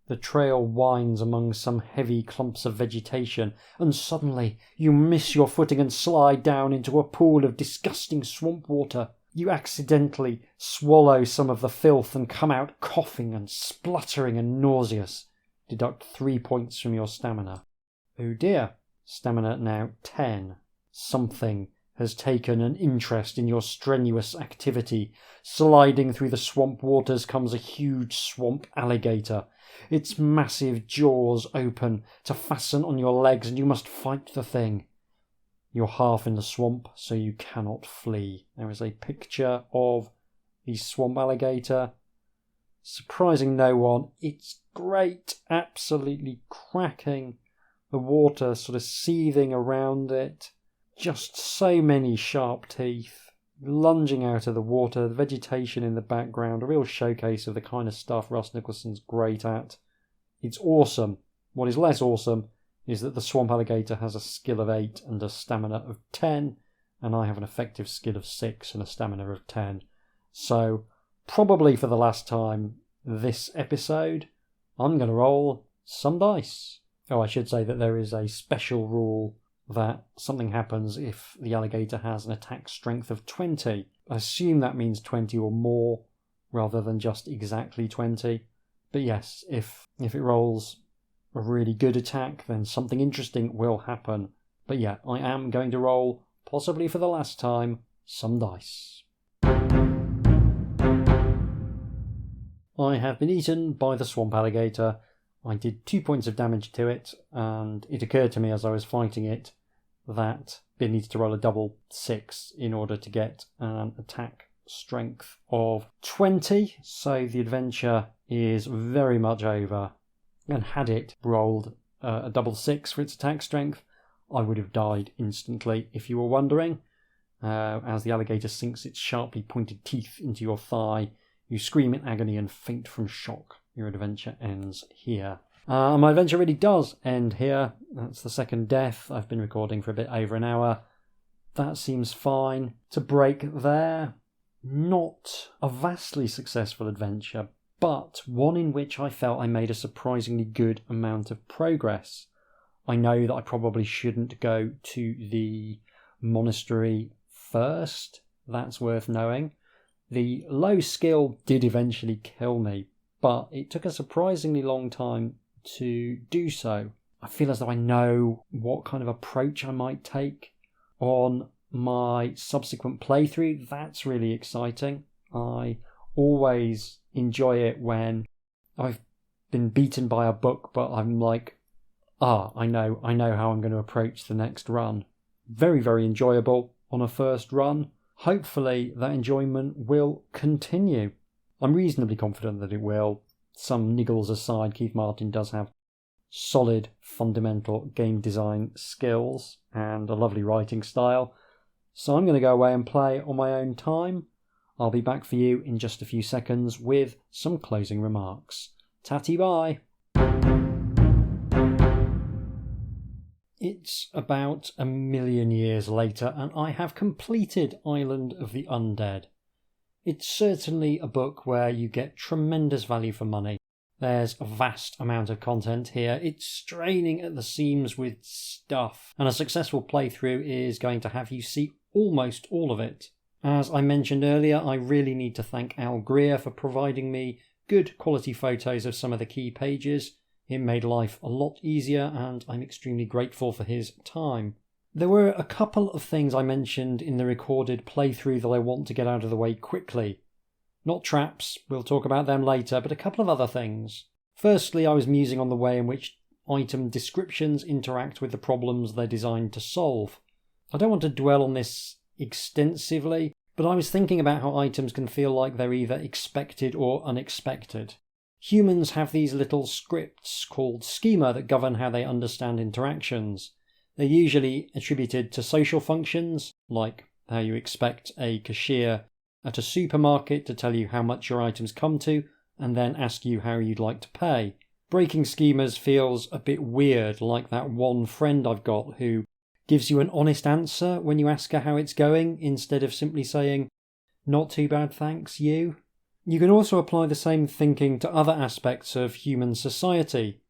S1: The trail winds among some heavy clumps of vegetation, and suddenly you miss your footing and slide down into a pool of disgusting swamp water. You accidentally swallow some of the filth and come out coughing and spluttering and nauseous. Deduct 3 points from your stamina. Oh dear. Stamina now 10. Something has taken an interest in your strenuous activity. Sliding through the swamp waters comes a huge swamp alligator. Its massive jaws open to fasten on your legs, and you must fight the thing. You're half in the swamp, so you cannot flee. There is a picture of the swamp alligator. Surprising no one, it's great, absolutely cracking. The water sort of seething around it. Just so many sharp teeth, lunging out of the water, the vegetation in the background, a real showcase of the kind of stuff Russ Nicholson's great at. It's awesome. What is less awesome is that the swamp alligator has a skill of 8 and a stamina of 10, and I have an effective skill of 6 and a stamina of 10. So, probably for the last time this episode, I'm going to roll some dice. Oh, I should say that there is a special rule that something happens if the alligator has an attack strength of 20. I assume that means 20 or more, rather than just exactly 20. But yes, if it rolls a really good attack, then something interesting will happen. But yeah, I am going to roll, possibly for the last time, some dice. I have been eaten by the swamp alligator. I did 2 points of damage to it, and it occurred to me as I was fighting it that it needs to roll a double 6 in order to get an attack strength of 20. So the adventure is very much over. And had it rolled a double 6 for its attack strength, I would have died instantly, if you were wondering. As the alligator sinks its sharply pointed teeth into your thigh, you scream in agony and faint from shock. Your adventure ends here. My adventure really does end here. That's the second death. I've been recording for a bit over an hour. That seems fine. To break there, not a vastly successful adventure, but one in which I felt I made a surprisingly good amount of progress. I know that I probably shouldn't go to the monastery first. That's worth knowing. The low skill did eventually kill me, but it took a surprisingly long time to do so. I feel as though I know what kind of approach I might take on my subsequent playthrough. That's really exciting. I always enjoy it when I've been beaten by a book, but I'm like, I know how I'm going to approach the next run. Very, very enjoyable on a first run. Hopefully that enjoyment will continue. I'm reasonably confident that it will. Some niggles aside, Keith Martin does have solid fundamental game design skills and a lovely writing style. So I'm going to go away and play on my own time. I'll be back for you in just a few seconds with some closing remarks. Tatty bye! It's about 1,000,000 years later and I have completed Island of the Undead. It's certainly a book where you get tremendous value for money. There's a vast amount of content here. It's straining at the seams with stuff, and a successful playthrough is going to have you see almost all of it. As I mentioned earlier, I really need to thank Al Greer for providing me good quality photos of some of the key pages. It made life a lot easier, and I'm extremely grateful for his time. There were a couple of things I mentioned in the recorded playthrough that I want to get out of the way quickly. Not traps, we'll talk about them later, but a couple of other things. Firstly, I was musing on the way in which item descriptions interact with the problems they're designed to solve. I don't want to dwell on this extensively, but I was thinking about how items can feel like they're either expected or unexpected. Humans have these little scripts called schema that govern how they understand interactions. They're usually attributed to social functions, like how you expect a cashier at a supermarket to tell you how much your items come to and then ask you how you'd like to pay. Breaking schemas feels a bit weird, like that one friend I've got who gives you an honest answer when you ask her how it's going instead of simply saying, "Not too bad, thanks, you." You can also apply the same thinking to other aspects of human society,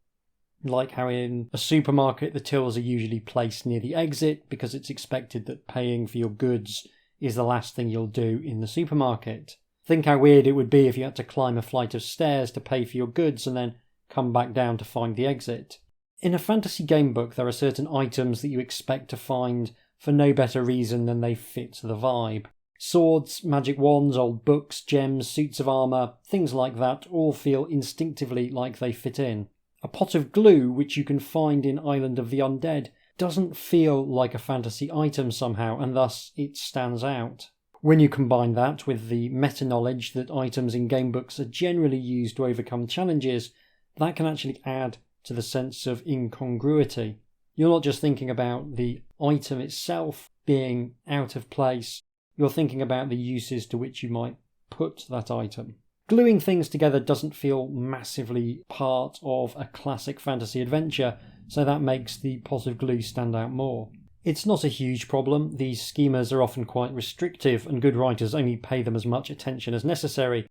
S1: like how in a supermarket the tills are usually placed near the exit because it's expected that paying for your goods is the last thing you'll do in the supermarket. Think how weird it would be if you had to climb a flight of stairs to pay for your goods and then come back down to find the exit. In a fantasy game book, there are certain items that you expect to find for no better reason than they fit the vibe. Swords, magic wands, old books, gems, suits of armour, things like that all feel instinctively like they fit in. A pot of glue, which you can find in Island of the Undead, doesn't feel like a fantasy item somehow, and thus it stands out. When you combine that with the meta-knowledge that items in game books are generally used to overcome challenges, that can actually add to the sense of incongruity. You're not just thinking about the item itself being out of place, you're thinking about the uses to which you might put that item. Gluing things together doesn't feel massively part of a classic fantasy adventure, so that makes the pot of glue stand out more. It's not a huge problem. These schemas are often quite restrictive, and good writers only pay them as much attention as necessary,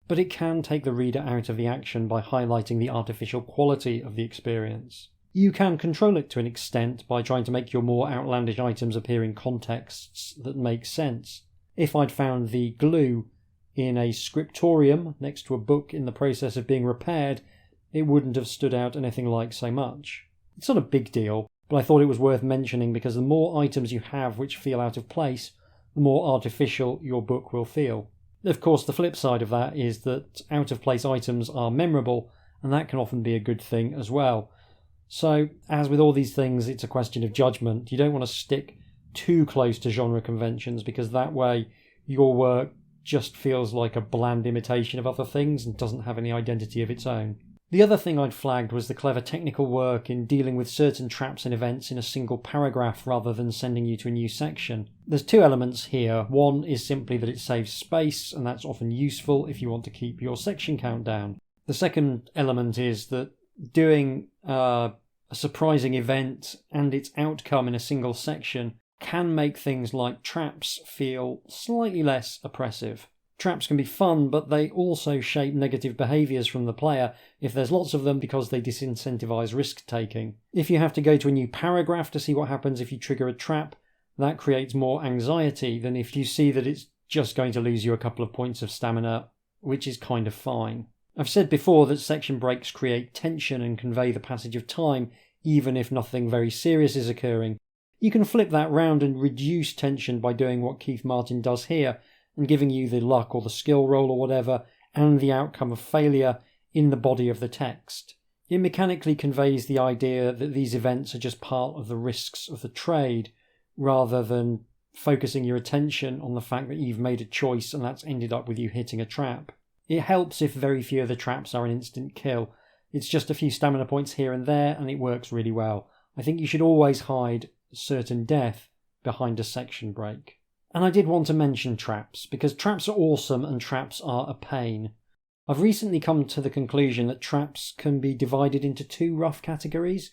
S1: but it can take the reader out of the action by highlighting the artificial quality of the experience. You can control it to an extent by trying to make your more outlandish items appear in contexts that make sense. If I'd found the glue in a scriptorium next to a book in the process of being repaired, it wouldn't have stood out anything like so much. It's not a big deal, but I thought it was worth mentioning because the more items you have which feel out of place, the more artificial your book will feel. Of course, the flip side of that is that out-of-place items are memorable, and that can often be a good thing as well. So, as with all these things, it's a question of judgment. You don't want to stick too close to genre conventions because that way your work just feels like a bland imitation of other things and doesn't have any identity of its own. The other thing I'd flagged was the clever technical work in dealing with certain traps and events in a single paragraph rather than sending you to a new section. There's two elements here. One is simply that it saves space, and that's often useful if you want to keep your section count down. The second element is that doing a surprising event and its outcome in a single section can make things like traps feel slightly less oppressive. Traps can be fun, but they also shape negative behaviours from the player if there's lots of them because they disincentivise risk-taking. If you have to go to a new paragraph to see what happens if you trigger a trap, that creates more anxiety than if you see that it's just going to lose you a couple of points of stamina, which is kind of fine. I've said before that section breaks create tension and convey the passage of time, even if nothing very serious is occurring. You can flip that round and reduce tension by doing what Keith Martin does here, and giving you the luck or the skill roll or whatever, and the outcome of failure in the body of the text. It mechanically conveys the idea that these events are just part of the risks of the trade, rather than focusing your attention on the fact that you've made a choice and that's ended up with you hitting a trap. It helps if very few of the traps are an instant kill. It's just a few stamina points here and there, and it works really well. I think you should always hide certain death behind a section break. And I did want to mention traps, because traps are awesome and traps are a pain. I've recently come to the conclusion that traps can be divided into two rough categories: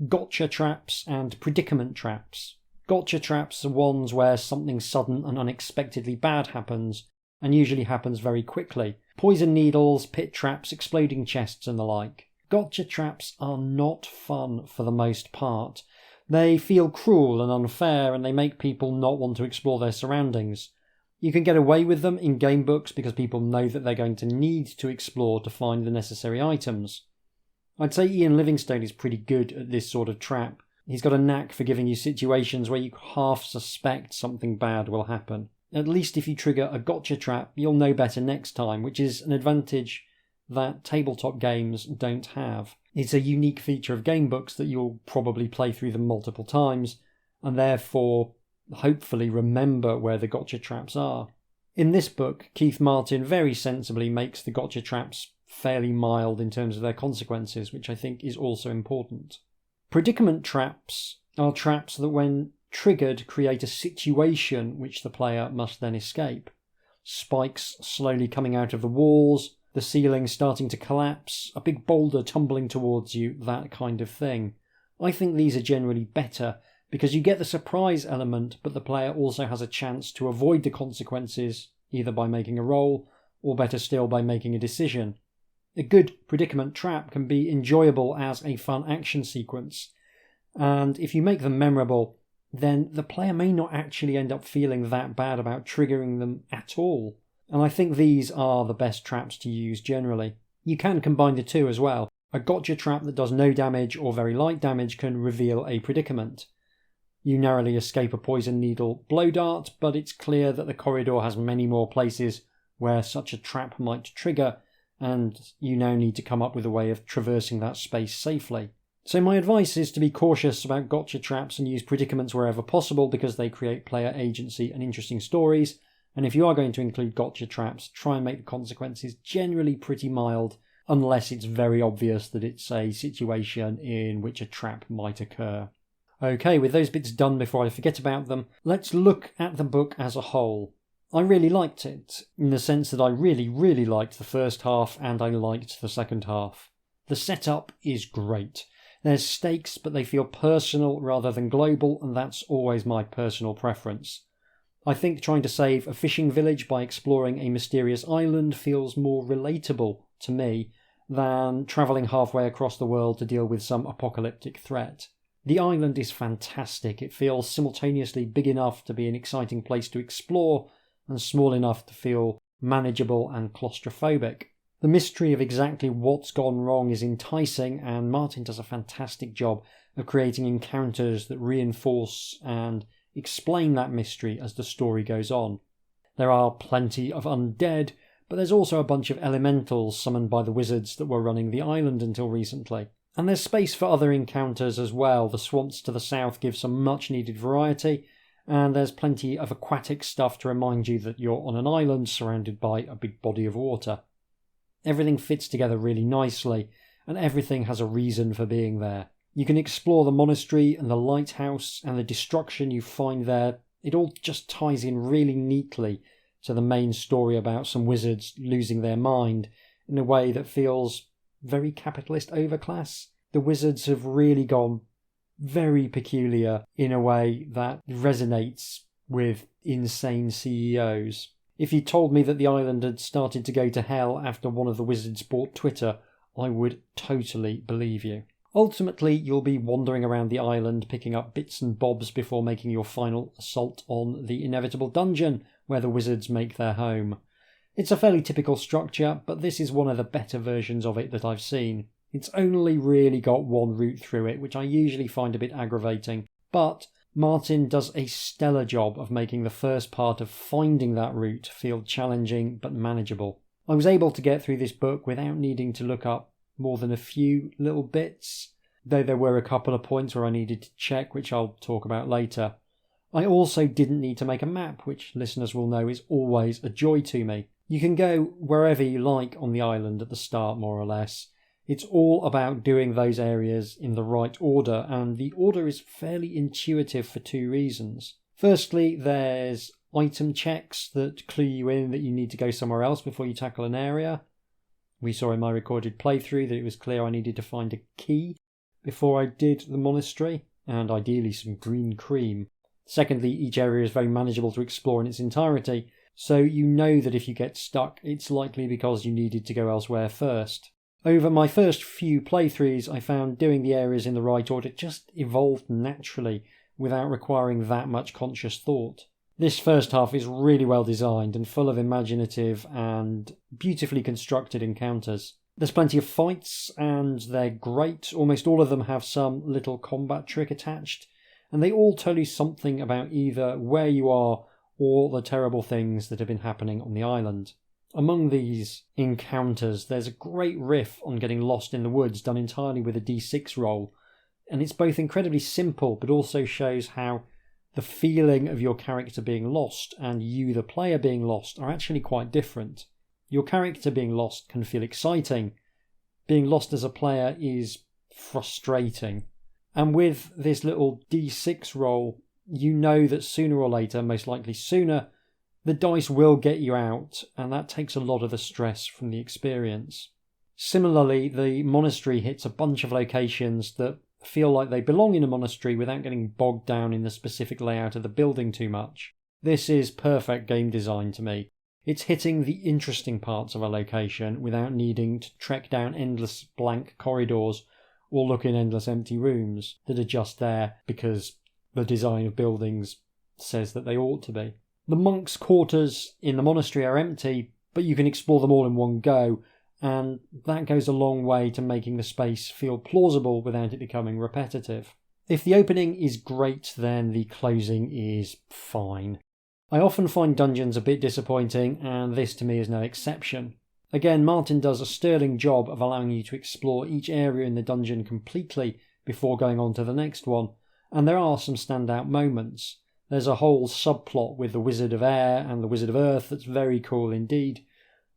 S1: gotcha traps and predicament traps. Gotcha traps are ones where something sudden and unexpectedly bad happens, and usually happens very quickly. Poison needles, pit traps, exploding chests and the like. Gotcha traps are not fun for the most part. They feel cruel and unfair, and they make people not want to explore their surroundings. You can get away with them in game books because people know that they're going to need to explore to find the necessary items. I'd say Ian Livingstone is pretty good at this sort of trap. He's got a knack for giving you situations where you half suspect something bad will happen. At least if you trigger a gotcha trap, you'll know better next time, which is an advantage that tabletop games don't have. It's a unique feature of game books that you'll probably play through them multiple times, and therefore hopefully remember where the gotcha traps are. In this book, Keith Martin very sensibly makes the gotcha traps fairly mild in terms of their consequences, which I think is also important. Predicament traps are traps that, when triggered, create a situation which the player must then escape. Spikes slowly coming out of the walls, the ceiling starting to collapse, a big boulder tumbling towards you, that kind of thing. I think these are generally better because you get the surprise element, but the player also has a chance to avoid the consequences, either by making a roll, or better still by making a decision. A good predicament trap can be enjoyable as a fun action sequence, and if you make them memorable, then the player may not actually end up feeling that bad about triggering them at all. And I think these are the best traps to use generally. You can combine the two as well. A gotcha trap that does no damage or very light damage can reveal a predicament. You narrowly escape a poison needle blow dart, but it's clear that the corridor has many more places where such a trap might trigger, and you now need to come up with a way of traversing that space safely. So my advice is to be cautious about gotcha traps and use predicaments wherever possible because they create player agency and interesting stories. And if you are going to include gotcha traps, try and make the consequences generally pretty mild, unless it's very obvious that it's a situation in which a trap might occur. Okay, with those bits done before I forget about them, let's look at the book as a whole. I really liked it, in the sense that I really liked the first half and I liked the second half. The setup is great. There's stakes, but they feel personal rather than global, and that's always my personal preference. I think trying to save a fishing village by exploring a mysterious island feels more relatable to me than travelling halfway across the world to deal with some apocalyptic threat. The island is fantastic. It feels simultaneously big enough to be an exciting place to explore and small enough to feel manageable and claustrophobic. The mystery of exactly what's gone wrong is enticing, and Martin does a fantastic job of creating encounters that reinforce and explain that mystery as the story goes on. There are plenty of undead, but there's also a bunch of elementals summoned by the wizards that were running the island until recently. And there's space for other encounters as well. The swamps to the south give some much needed variety, and there's plenty of aquatic stuff to remind you that you're on an island surrounded by a big body of water. Everything fits together really nicely, and everything has a reason for being there. You can explore the monastery and the lighthouse and the destruction you find there. It all just ties in really neatly to the main story about some wizards losing their mind in a way that feels very capitalist overclass. The wizards have really gone very peculiar in a way that resonates with insane CEOs. If you told me that the island had started to go to hell after one of the wizards bought Twitter, I would totally believe you. Ultimately, you'll be wandering around the island picking up bits and bobs before making your final assault on the inevitable dungeon where the wizards make their home. It's a fairly typical structure, but this is one of the better versions of it that I've seen. It's only really got one route through it, which I usually find a bit aggravating, but Martin does a stellar job of making the first part of finding that route feel challenging but manageable. I was able to get through this book without needing to look up more than a few little bits, though there were a couple of points where I needed to check, which I'll talk about later. I also didn't need to make a map, which listeners will know is always a joy to me. You can go wherever you like on the island at the start, more or less. It's all about doing those areas in the right order, and the order is fairly intuitive for two reasons. Firstly, there's item checks that clue you in that you need to go somewhere else before you tackle an area. We saw in my recorded playthrough that it was clear I needed to find a key before I did the monastery, and ideally some green cream. Secondly, each area is very manageable to explore in its entirety, so you know that if you get stuck, it's likely because you needed to go elsewhere first. Over my first few playthroughs, I found doing the areas in the right order just evolved naturally without requiring that much conscious thought. This first half is really well designed and full of imaginative and beautifully constructed encounters. There's plenty of fights, and they're great. Almost all of them have some little combat trick attached, and they all tell you something about either where you are or the terrible things that have been happening on the island. Among these encounters, there's a great riff on getting lost in the woods done entirely with a D6 roll, and it's both incredibly simple but also shows how the feeling of your character being lost and you, the player, being lost are actually quite different. Your character being lost can feel exciting. Being lost as a player is frustrating. And with this little D6 roll, you know that sooner or later, most likely sooner, the dice will get you out, and that takes a lot of the stress from the experience. Similarly, the monastery hits a bunch of locations that feel like they belong in a monastery without getting bogged down in the specific layout of the building too much. This is perfect game design to me. It's hitting the interesting parts of a location without needing to trek down endless blank corridors or look in endless empty rooms that are just there because the design of buildings says that they ought to be. The monks' quarters in the monastery are empty, but you can explore them all in one go, and that goes a long way to making the space feel plausible without it becoming repetitive. If the opening is great, then the closing is fine. I often find dungeons a bit disappointing, and this to me is no exception. Again, Martin does a sterling job of allowing you to explore each area in the dungeon completely before going on to the next one, and there are some standout moments. There's a whole subplot with the Wizard of Air and the Wizard of Earth that's very cool indeed,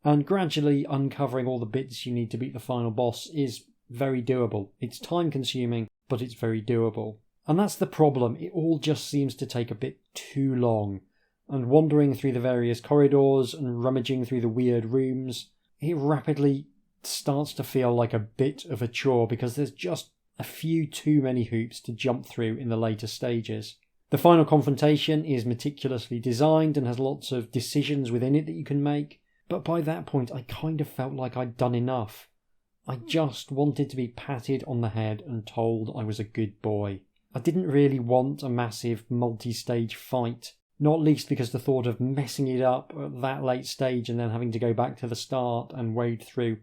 S1: and gradually uncovering all the bits you need to beat the final boss is very doable. It's time consuming, but it's very doable. And that's the problem, it all just seems to take a bit too long, and wandering through the various corridors and rummaging through the weird rooms, it rapidly starts to feel like a bit of a chore because there's just a few too many hoops to jump through in the later stages. The final confrontation is meticulously designed and has lots of decisions within it that you can make, but by that point I kind of felt like I'd done enough. I just wanted to be patted on the head and told I was a good boy. I didn't really want a massive multi-stage fight, not least because the thought of messing it up at that late stage and then having to go back to the start and wade through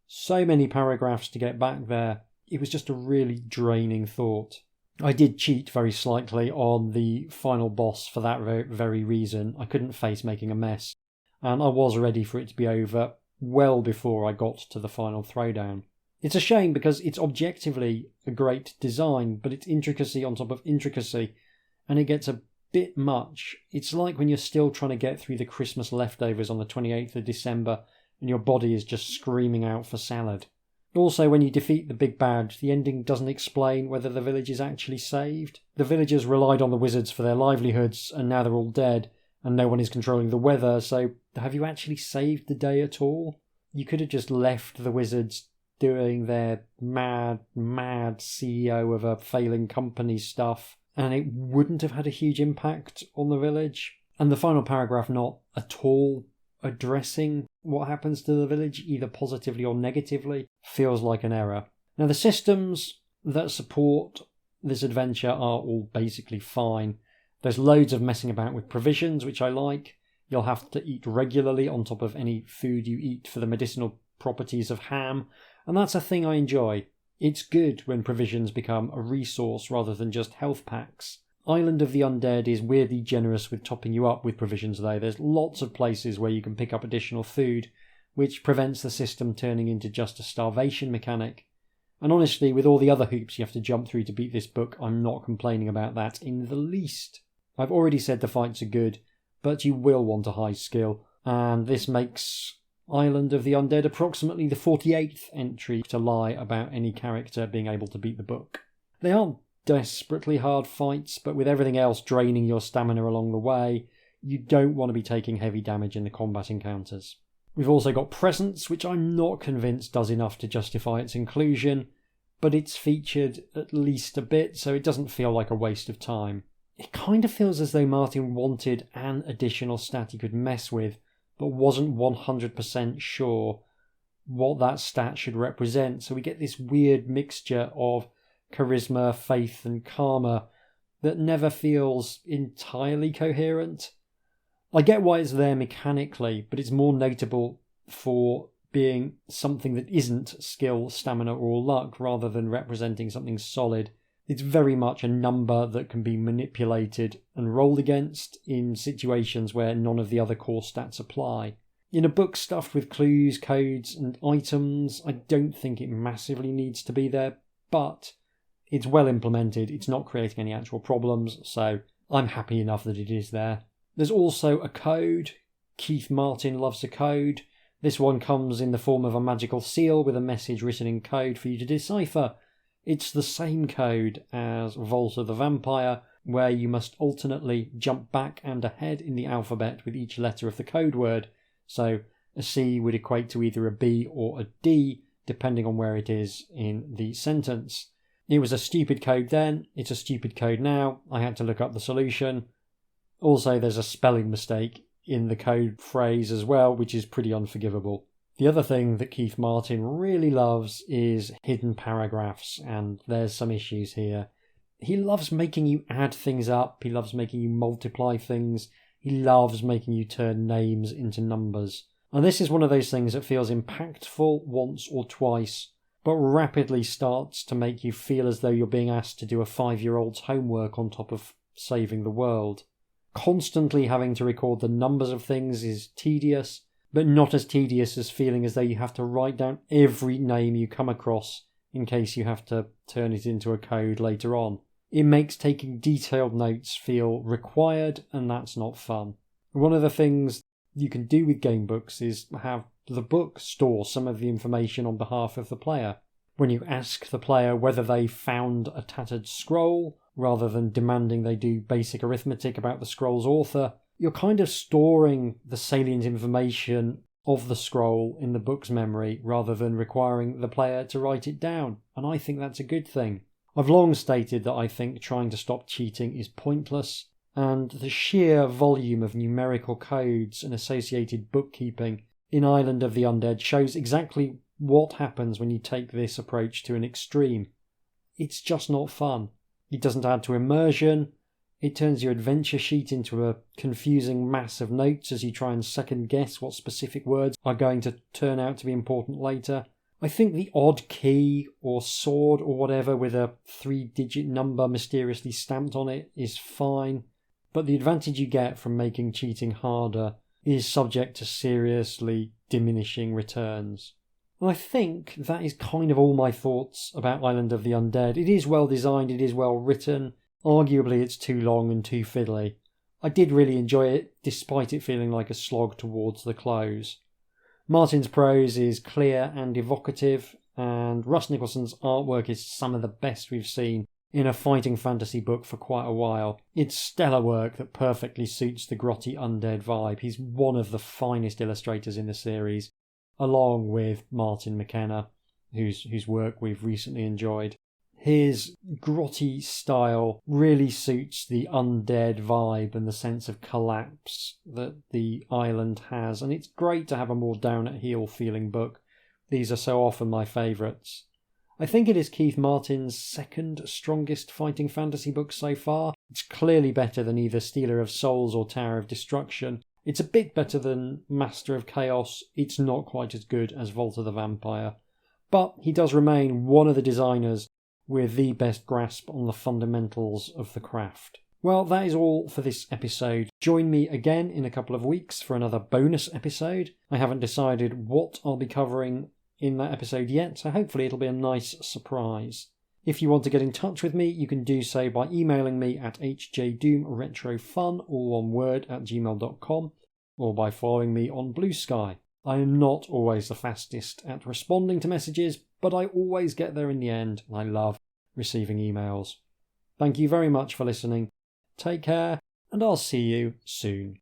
S1: so many paragraphs to get back there, it was just a really draining thought. I did cheat very slightly on the final boss for that very reason. I couldn't face making a mess, and I was ready for it to be over well before I got to the final throwdown. It's a shame because it's objectively a great design, but it's intricacy on top of intricacy, and it gets a bit much. It's like when you're still trying to get through the Christmas leftovers on the 28th of December and your body is just screaming out for salad. Also, when you defeat the big bad, the ending doesn't explain whether the village is actually saved. The villagers relied on the wizards for their livelihoods, and now they're all dead, and no one is controlling the weather, so have you actually saved the day at all? You could have just left the wizards doing their mad CEO of a failing company stuff, and it wouldn't have had a huge impact on the village. And the final paragraph not at all addressing what happens to the village, either positively or negatively, feels like an error. Now the systems that support this adventure are all basically fine. There's loads of messing about with provisions, which I like. You'll have to eat regularly on top of any food you eat for the medicinal properties of ham, and that's a thing I enjoy. It's good when provisions become a resource rather than just health packs. Island of the Undead is weirdly generous with topping you up with provisions though. There's lots of places where you can pick up additional food, which prevents the system turning into just a starvation mechanic. And honestly, with all the other hoops you have to jump through to beat this book, I'm not complaining about that in the least. I've already said the fights are good, but you will want a high skill, and this makes Island of the Undead approximately the 48th entry to lie about any character being able to beat the book. They aren't desperately hard fights, but with everything else draining your stamina along the way, you don't want to be taking heavy damage in the combat encounters. We've also got Presence, which I'm not convinced does enough to justify its inclusion, but it's featured at least a bit, so it doesn't feel like a waste of time. It kind of feels as though Martin wanted an additional stat he could mess with, but wasn't 100% sure what that stat should represent, so we get this weird mixture of charisma, faith and karma that never feels entirely coherent. I get why it's there mechanically, but it's more notable for being something that isn't skill, stamina or luck rather than representing something solid. It's very much a number that can be manipulated and rolled against in situations where none of the other core stats apply. In a book stuffed with clues, codes and items, I don't think it massively needs to be there, but it's well implemented, it's not creating any actual problems, so I'm happy enough that it is there. There's also a code. Keith Martin loves a code. This one comes in the form of a magical seal with a message written in code for you to decipher. It's the same code as Vault of the Vampire, where you must alternately jump back and ahead in the alphabet with each letter of the code word. So a C would equate to either a B or a D, depending on where it is in the sentence. It was a stupid code then, it's a stupid code now. I had to look up the solution. Also, there's a spelling mistake in the code phrase as well, which is pretty unforgivable. The other thing that Keith Martin really loves is hidden paragraphs, and there's some issues here. He loves making you add things up, he loves making you multiply things, he loves making you turn names into numbers. And this is one of those things that feels impactful once or twice, but rapidly starts to make you feel as though you're being asked to do a 5-year-old's homework on top of saving the world. Constantly having to record the numbers of things is tedious, but not as tedious as feeling as though you have to write down every name you come across in case you have to turn it into a code later on. It makes taking detailed notes feel required, and that's not fun. One of the things you can do with game books is have the book store some of the information on behalf of the player. When you ask the player whether they found a tattered scroll, rather than demanding they do basic arithmetic about the scroll's author, you're kind of storing the salient information of the scroll in the book's memory rather than requiring the player to write it down, and I think that's a good thing. I've long stated that I think trying to stop cheating is pointless, and the sheer volume of numerical codes and associated bookkeeping in Island of the Undead shows exactly what happens when you take this approach to an extreme. It's just not fun. It doesn't add to immersion. It turns your adventure sheet into a confusing mass of notes as you try and second guess what specific words are going to turn out to be important later. I think the odd key or sword or whatever with a 3-digit number mysteriously stamped on it is fine, but the advantage you get from making cheating harder is subject to seriously diminishing returns. And I think that is kind of all my thoughts about Island of the Undead. It is well designed, it is well written. Arguably it's too long and too fiddly. I did really enjoy it, despite it feeling like a slog towards the close. Martin's prose is clear and evocative, and Russ Nicholson's artwork is some of the best we've seen in a fighting fantasy book for quite a while. It's stellar work that perfectly suits the grotty undead vibe. He's one of the finest illustrators in the series, along with Martin McKenna, whose work we've recently enjoyed. His grotty style really suits the undead vibe and the sense of collapse that the island has, and it's great to have a more down-at-heel feeling book. These are so often my favourites. I think it is Keith Martin's second strongest fighting fantasy book so far. It's clearly better than either Stealer of Souls or Tower of Destruction. It's a bit better than Master of Chaos. It's not quite as good as Vault of the Vampire. But he does remain one of the designers with the best grasp on the fundamentals of the craft. Well, that is all for this episode. Join me again in a couple of weeks for another bonus episode. I haven't decided what I'll be covering in that episode yet, so hopefully it'll be a nice surprise. If you want to get in touch with me, you can do so by emailing me at hjdoomretrofun, all one word, @gmail.com, or by following me on Blue Sky. I am not always the fastest at responding to messages, but I always get there in the end, and I love receiving emails. Thank you very much for listening. Take care, and I'll see you soon.